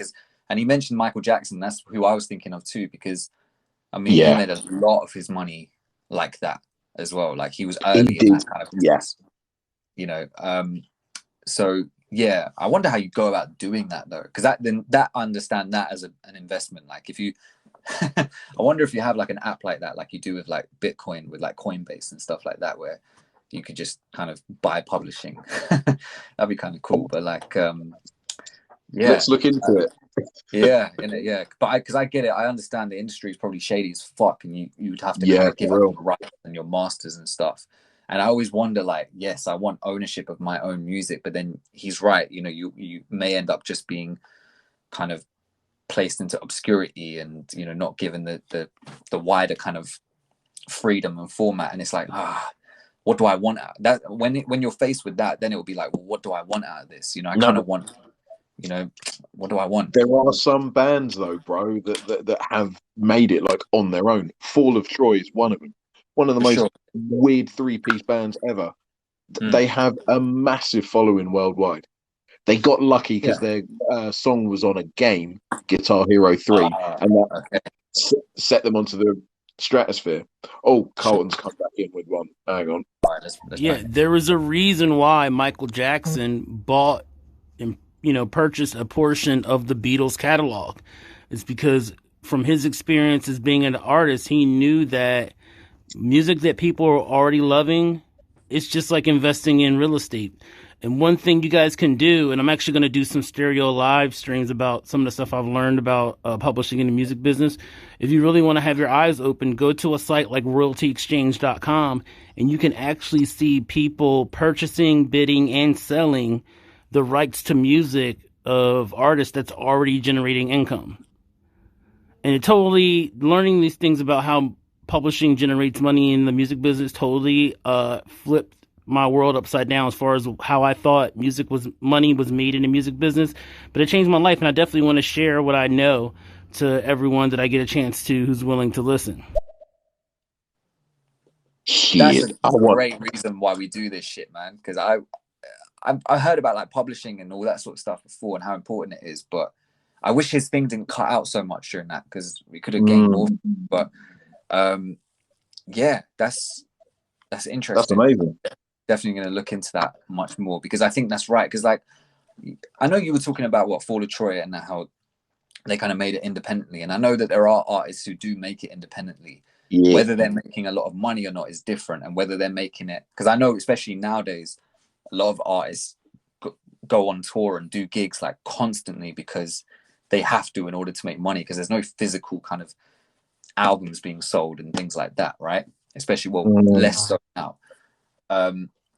[SPEAKER 1] and he mentioned Michael Jackson. That's who I was thinking of too, because I mean he
[SPEAKER 2] Yeah,
[SPEAKER 1] made a lot of his money like that as well. Like he was
[SPEAKER 2] he
[SPEAKER 1] early in
[SPEAKER 2] did.
[SPEAKER 1] that kind of
[SPEAKER 2] Yeah.
[SPEAKER 1] business, So yeah, I wonder how you go about doing that though, because that I understand that as an investment. Like if you, I wonder if you have like an app like that, like you do with like Bitcoin, with like Coinbase and stuff like that, where you could just kind of buy publishing. That'd be kind of cool. But like, yeah,
[SPEAKER 2] Let's look into it.
[SPEAKER 1] Yeah, yeah. But because I get it, I understand the industry is probably shady as fuck, and you would have to kind
[SPEAKER 2] Yeah,
[SPEAKER 1] of give
[SPEAKER 2] for
[SPEAKER 1] up
[SPEAKER 2] real.
[SPEAKER 1] your rights and your masters and stuff. And I always wonder, like, yes, I want ownership of my own music, but then he's right. You know, you may end up just being kind of placed into obscurity, and not given the wider kind of freedom and format. And it's like, what do I want out that? When you're faced with that, then it will be like, well, what do I want out of this? I
[SPEAKER 2] No,
[SPEAKER 1] kind of want, what do I want?
[SPEAKER 2] there are some bands though, bro, that have made it like on their own. Fall of Troy is one of them. One of the
[SPEAKER 1] For
[SPEAKER 2] most
[SPEAKER 1] sure.
[SPEAKER 2] weird three-piece bands ever.
[SPEAKER 1] Mm.
[SPEAKER 2] They have a massive following worldwide. They got lucky because
[SPEAKER 1] Yeah.
[SPEAKER 2] their song was on a game, Guitar Hero 3, and that
[SPEAKER 1] Okay.
[SPEAKER 2] set them onto the stratosphere. Oh,
[SPEAKER 1] Sure.
[SPEAKER 2] Carlton's come back in with one. Hang on.
[SPEAKER 1] All right, let's
[SPEAKER 7] Yeah, there was a reason why Michael Jackson bought and purchased a portion of the Beatles catalog. It's because from his experience as being an artist, he knew that music that people are already loving, it's just like investing in real estate. And one thing you guys can do, and I'm actually going to do some stereo live streams about some of the stuff I've learned about publishing in the music business. If you really want to have your eyes open, go to a site like royaltyexchange.com, and you can actually see people purchasing, bidding, and selling the rights to music of artists that's already generating income. And it totally, learning these things about how publishing generates money in the music business totally flipped my world upside down as far as how I thought money was made in the music business. But it changed my life, and I definitely want to share what I know to everyone that I get a chance to who's willing to listen.
[SPEAKER 1] That's
[SPEAKER 2] Shit,
[SPEAKER 1] a great reason why we do this shit, man. Because I heard about like publishing and all that sort of stuff before and how important it is, but I wish his thing didn't cut out so much during that, because we could have gained more. But yeah, that's interesting.
[SPEAKER 2] That's amazing.
[SPEAKER 1] Definitely going to look into that much more, because I think that's right. Because like, I know you were talking about what Fall of Troy and how they kind of made it independently, and I know that there are artists who do make it independently. Yeah. Whether they're making a lot of money or not is different, and whether they're making it, because I know especially nowadays, a lot of artists go on tour and do gigs like constantly because they have to in order to make money, because there's no physical kind of albums being sold and things like that, right? Especially, well, less so now.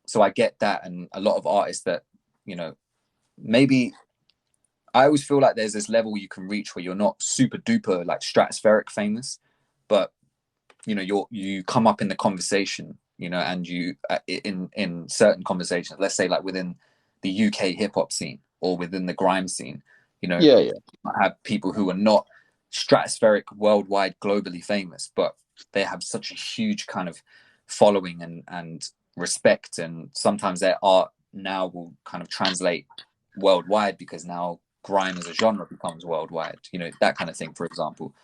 [SPEAKER 1] So I get that, and a lot of artists that, maybe I always feel like there's this level you can reach where you're not super duper like stratospheric famous, but you come up in the conversation, and you in certain conversations, let's say like within the UK hip hop scene or within the grime scene, you have people who are not stratospheric, worldwide, globally famous, but they have such a huge kind of following and respect, and sometimes their art now will kind of translate worldwide because now grime as a genre becomes worldwide, that kind of thing, for example.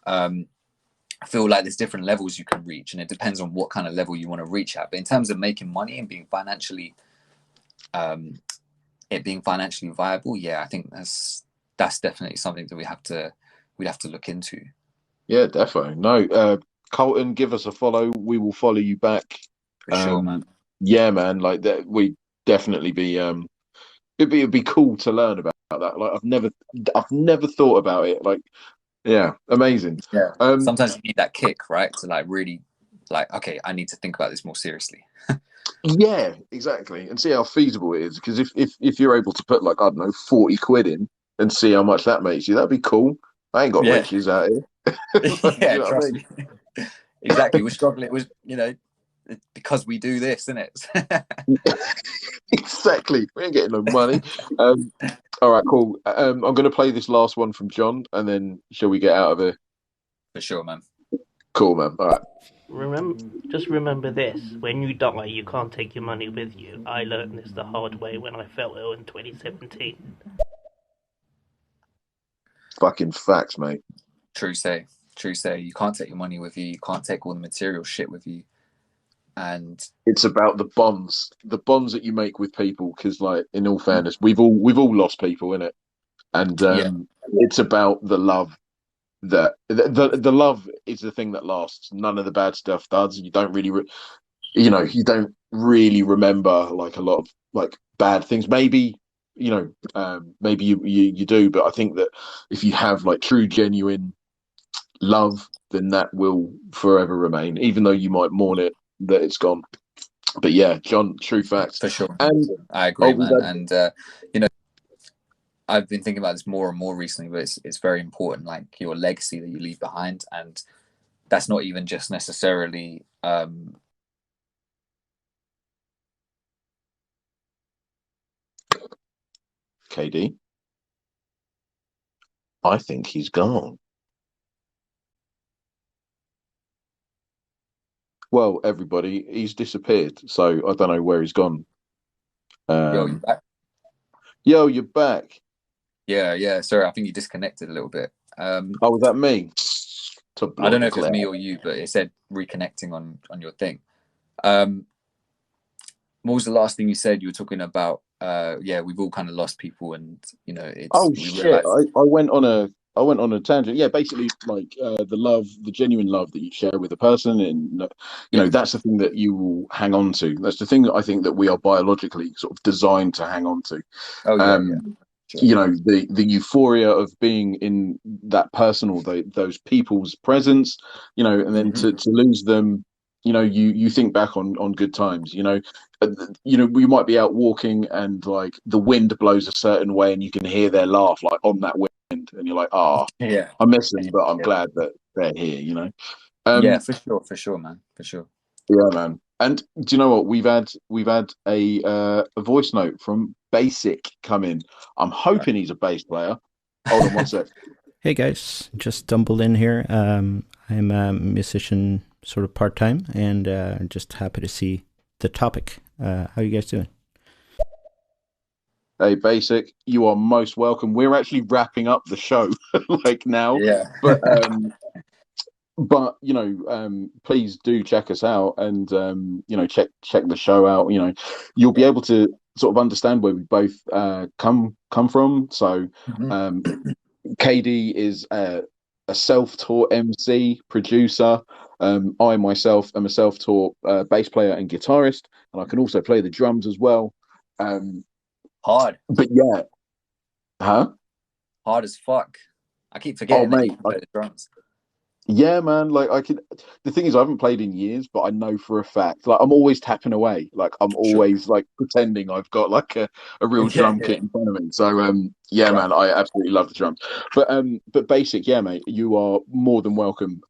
[SPEAKER 1] I feel like there's different levels you can reach, and it depends on what kind of level you want to reach at. But in terms of making money and being financially viable, I think that's definitely something that we'd have to look into.
[SPEAKER 2] Yeah, definitely. No, Colton, give us a follow. We will follow you back.
[SPEAKER 1] For sure, man.
[SPEAKER 2] Yeah, man. Like that, we definitely be. It'd be cool to learn about that. Like I've never thought about it. Like, yeah, amazing.
[SPEAKER 1] Yeah. Sometimes you need that kick, right? To like really, like, okay, I need to think about this more seriously.
[SPEAKER 2] Yeah, exactly, and see how feasible it is. Because if you're able to put like, I don't know, 40 quid in and see how much that makes you, that'd be cool. I ain't got riches out here.
[SPEAKER 1] Yeah, trust me. Exactly. We're struggling. It was, because we do this, isn't it?
[SPEAKER 2] Exactly. We ain't getting no money. All right, cool. I'm going to play this last one from John, and then shall we get out of here?
[SPEAKER 1] For sure, man.
[SPEAKER 2] Cool, man. All right.
[SPEAKER 3] Remember this: when you die, you can't take your money with you. I learned this the hard way when I fell ill in 2017.
[SPEAKER 2] Fucking facts, mate.
[SPEAKER 1] True say. You can't take your money with you. You can't take all the material shit with you. And
[SPEAKER 2] it's about the bonds that you make with people. Because, like, in all fairness, we've all lost people, innit? And it's about the love. That the love is the thing that lasts. None of the bad stuff does. You don't really, you don't really remember like a lot of like bad things. Maybe maybe you do, but I think that if you have like true, genuine love, then that will forever remain, even though you might mourn it that it's gone. But yeah, John, true facts.
[SPEAKER 1] For sure.
[SPEAKER 2] And
[SPEAKER 1] I agree, man. And, I've been thinking about this more and more recently, but it's very important, like your legacy that you leave behind. And that's not even just necessarily
[SPEAKER 2] KaeDee, I think he's gone. Well, everybody, he's disappeared, so I don't know where he's gone.
[SPEAKER 1] Yo, you back?
[SPEAKER 2] Yo, you're back.
[SPEAKER 1] Yeah. Sorry, I think you disconnected a little bit.
[SPEAKER 2] Was that me?
[SPEAKER 1] I don't know if it was me or you, but it said reconnecting on your thing. What was the last thing you said? You were talking about we've all kind of lost people, and it's
[SPEAKER 2] shit. I went on a tangent. Yeah, basically like the genuine love that you share with a person, and that's the thing that you will hang on to. That's the thing that I think that we are biologically sort of designed to hang on to.
[SPEAKER 1] Oh yeah,
[SPEAKER 2] Sure. The euphoria of being in that person or those people's presence, and then to lose them, you think back on good times. We might be out walking and like the wind blows a certain way and you can hear their laugh like on that wind, and you're like,
[SPEAKER 1] yeah,
[SPEAKER 2] I miss them, but I'm glad that they're here.
[SPEAKER 1] Yeah, for sure, man, for sure.
[SPEAKER 2] Yeah, man. And do you know what? We've had a voice note from Basic come in. I'm hoping he's a bass player. Hold on one sec.
[SPEAKER 8] Hey guys, just stumbled in here. I'm a musician, sort of part time, and just happy to see the topic. How are you guys doing?
[SPEAKER 2] Hey, Basic, you are most welcome. We're actually wrapping up the show like now.
[SPEAKER 1] Yeah.
[SPEAKER 2] But please do check us out and check the show out. You'll be able to sort of understand where we both come from. So KaeDee is a self-taught MC producer. I myself am a self-taught bass player and guitarist, and I can also play the drums as well.
[SPEAKER 1] Hard,
[SPEAKER 2] but yeah,
[SPEAKER 1] hard as fuck. I keep forgetting that
[SPEAKER 2] mate,
[SPEAKER 1] you can play the drums.
[SPEAKER 2] Yeah, man. Like the thing is, I haven't played in years, but I know for a fact, like I'm always tapping away. Like I'm always like pretending I've got like a real drum kit in front of me. So man, I absolutely love the drums. But Basic, yeah, mate, you are more than welcome.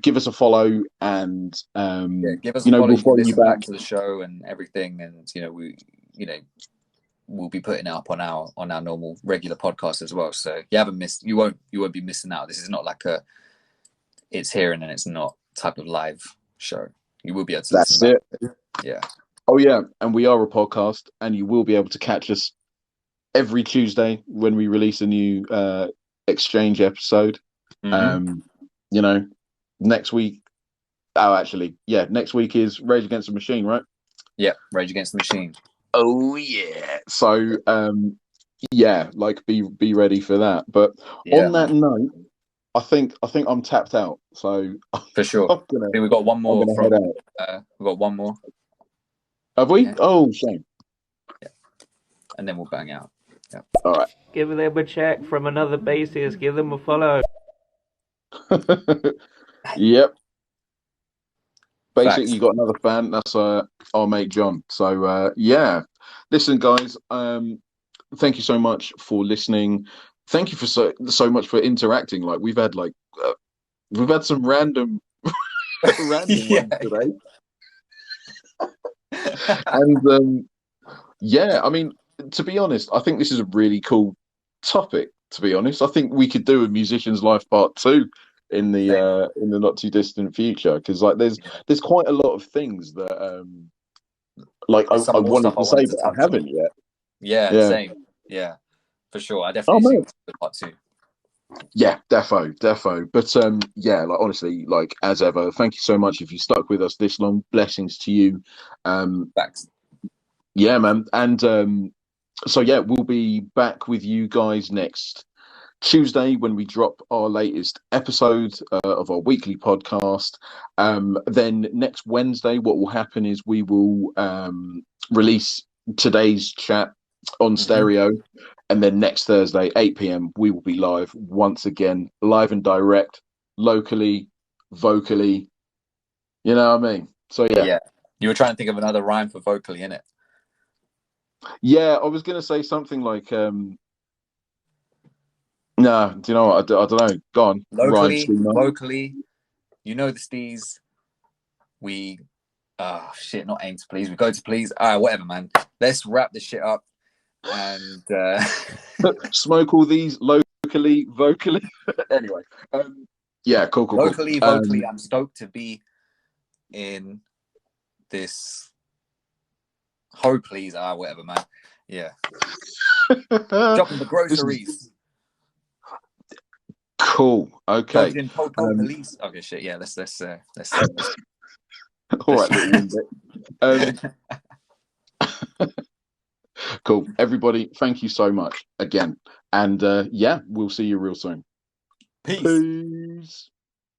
[SPEAKER 2] Give us a follow and
[SPEAKER 1] give us a follow.
[SPEAKER 2] We'll follow you back
[SPEAKER 1] to the show and everything, and we'll be putting it up on our normal regular podcast as well. So you won't be missing out. This is not like it's here and then it's not type of live show. You will be able to listen back. Yeah.
[SPEAKER 2] Oh yeah, and we are a podcast, and you will be able to catch us every Tuesday when we release a new exchange episode. Next week. Next week is Rage Against the Machine, right?
[SPEAKER 1] Yeah, Rage Against the Machine.
[SPEAKER 2] Oh yeah. So be ready for that. But on that note, I think I'm tapped out. So
[SPEAKER 1] for sure. I think we've got one more. We've got one more.
[SPEAKER 2] Have we? Yeah. Oh, shame.
[SPEAKER 1] Yeah. And then we'll bang out. Yeah.
[SPEAKER 2] All right.
[SPEAKER 3] Give them a check from another bassist. Give them a follow.
[SPEAKER 2] Yep. Basically, you got another fan. That's our mate John. So listen, guys. Thank you so much for listening. Thank you for so much for interacting. Like we've had some random ones today. And I mean, to be honest, I think this is a really cool topic. To be honest, I think we could do a musician's life part 2 in the not too distant future, because like there's quite a lot of things that I wanted to say but I haven't yet.
[SPEAKER 1] Yeah, same. Yeah, for sure. I definitely think it's part 2.
[SPEAKER 2] Yeah, defo. But honestly, like as ever, thank you so much if you stuck with us this long. Blessings to you.
[SPEAKER 1] Thanks.
[SPEAKER 2] Yeah, man. And we'll be back with you guys next Tuesday when we drop our latest episode of our weekly podcast. Then next Wednesday, what will happen is we will release today's chat on stereo. And then next Thursday, 8 p.m, we will be live once again, live and direct, locally, vocally. You know what I mean? So
[SPEAKER 1] Yeah. You were trying to think of another rhyme for vocally, innit?
[SPEAKER 2] Yeah, I was going to say something like, nah, do you know what? I don't know. Go on. Rhyme
[SPEAKER 1] Locally,
[SPEAKER 2] schema.
[SPEAKER 1] vocally, you know the steez. We, shit, not aim to please. We go to please. All right, whatever, man. Let's wrap this shit up. And
[SPEAKER 2] smoke all these locally, vocally. Anyway, yeah, cool.
[SPEAKER 1] locally, vocally, I'm stoked to be in this. Ho, please. Whatever, man. Yeah. Dropping the groceries.
[SPEAKER 2] Cool. Okay.
[SPEAKER 1] Dodging police. Okay, shit. Yeah, let's
[SPEAKER 2] all right, little bit. Cool. Everybody, thank you so much again. And yeah, we'll see you real soon.
[SPEAKER 1] Peace.
[SPEAKER 2] Peace.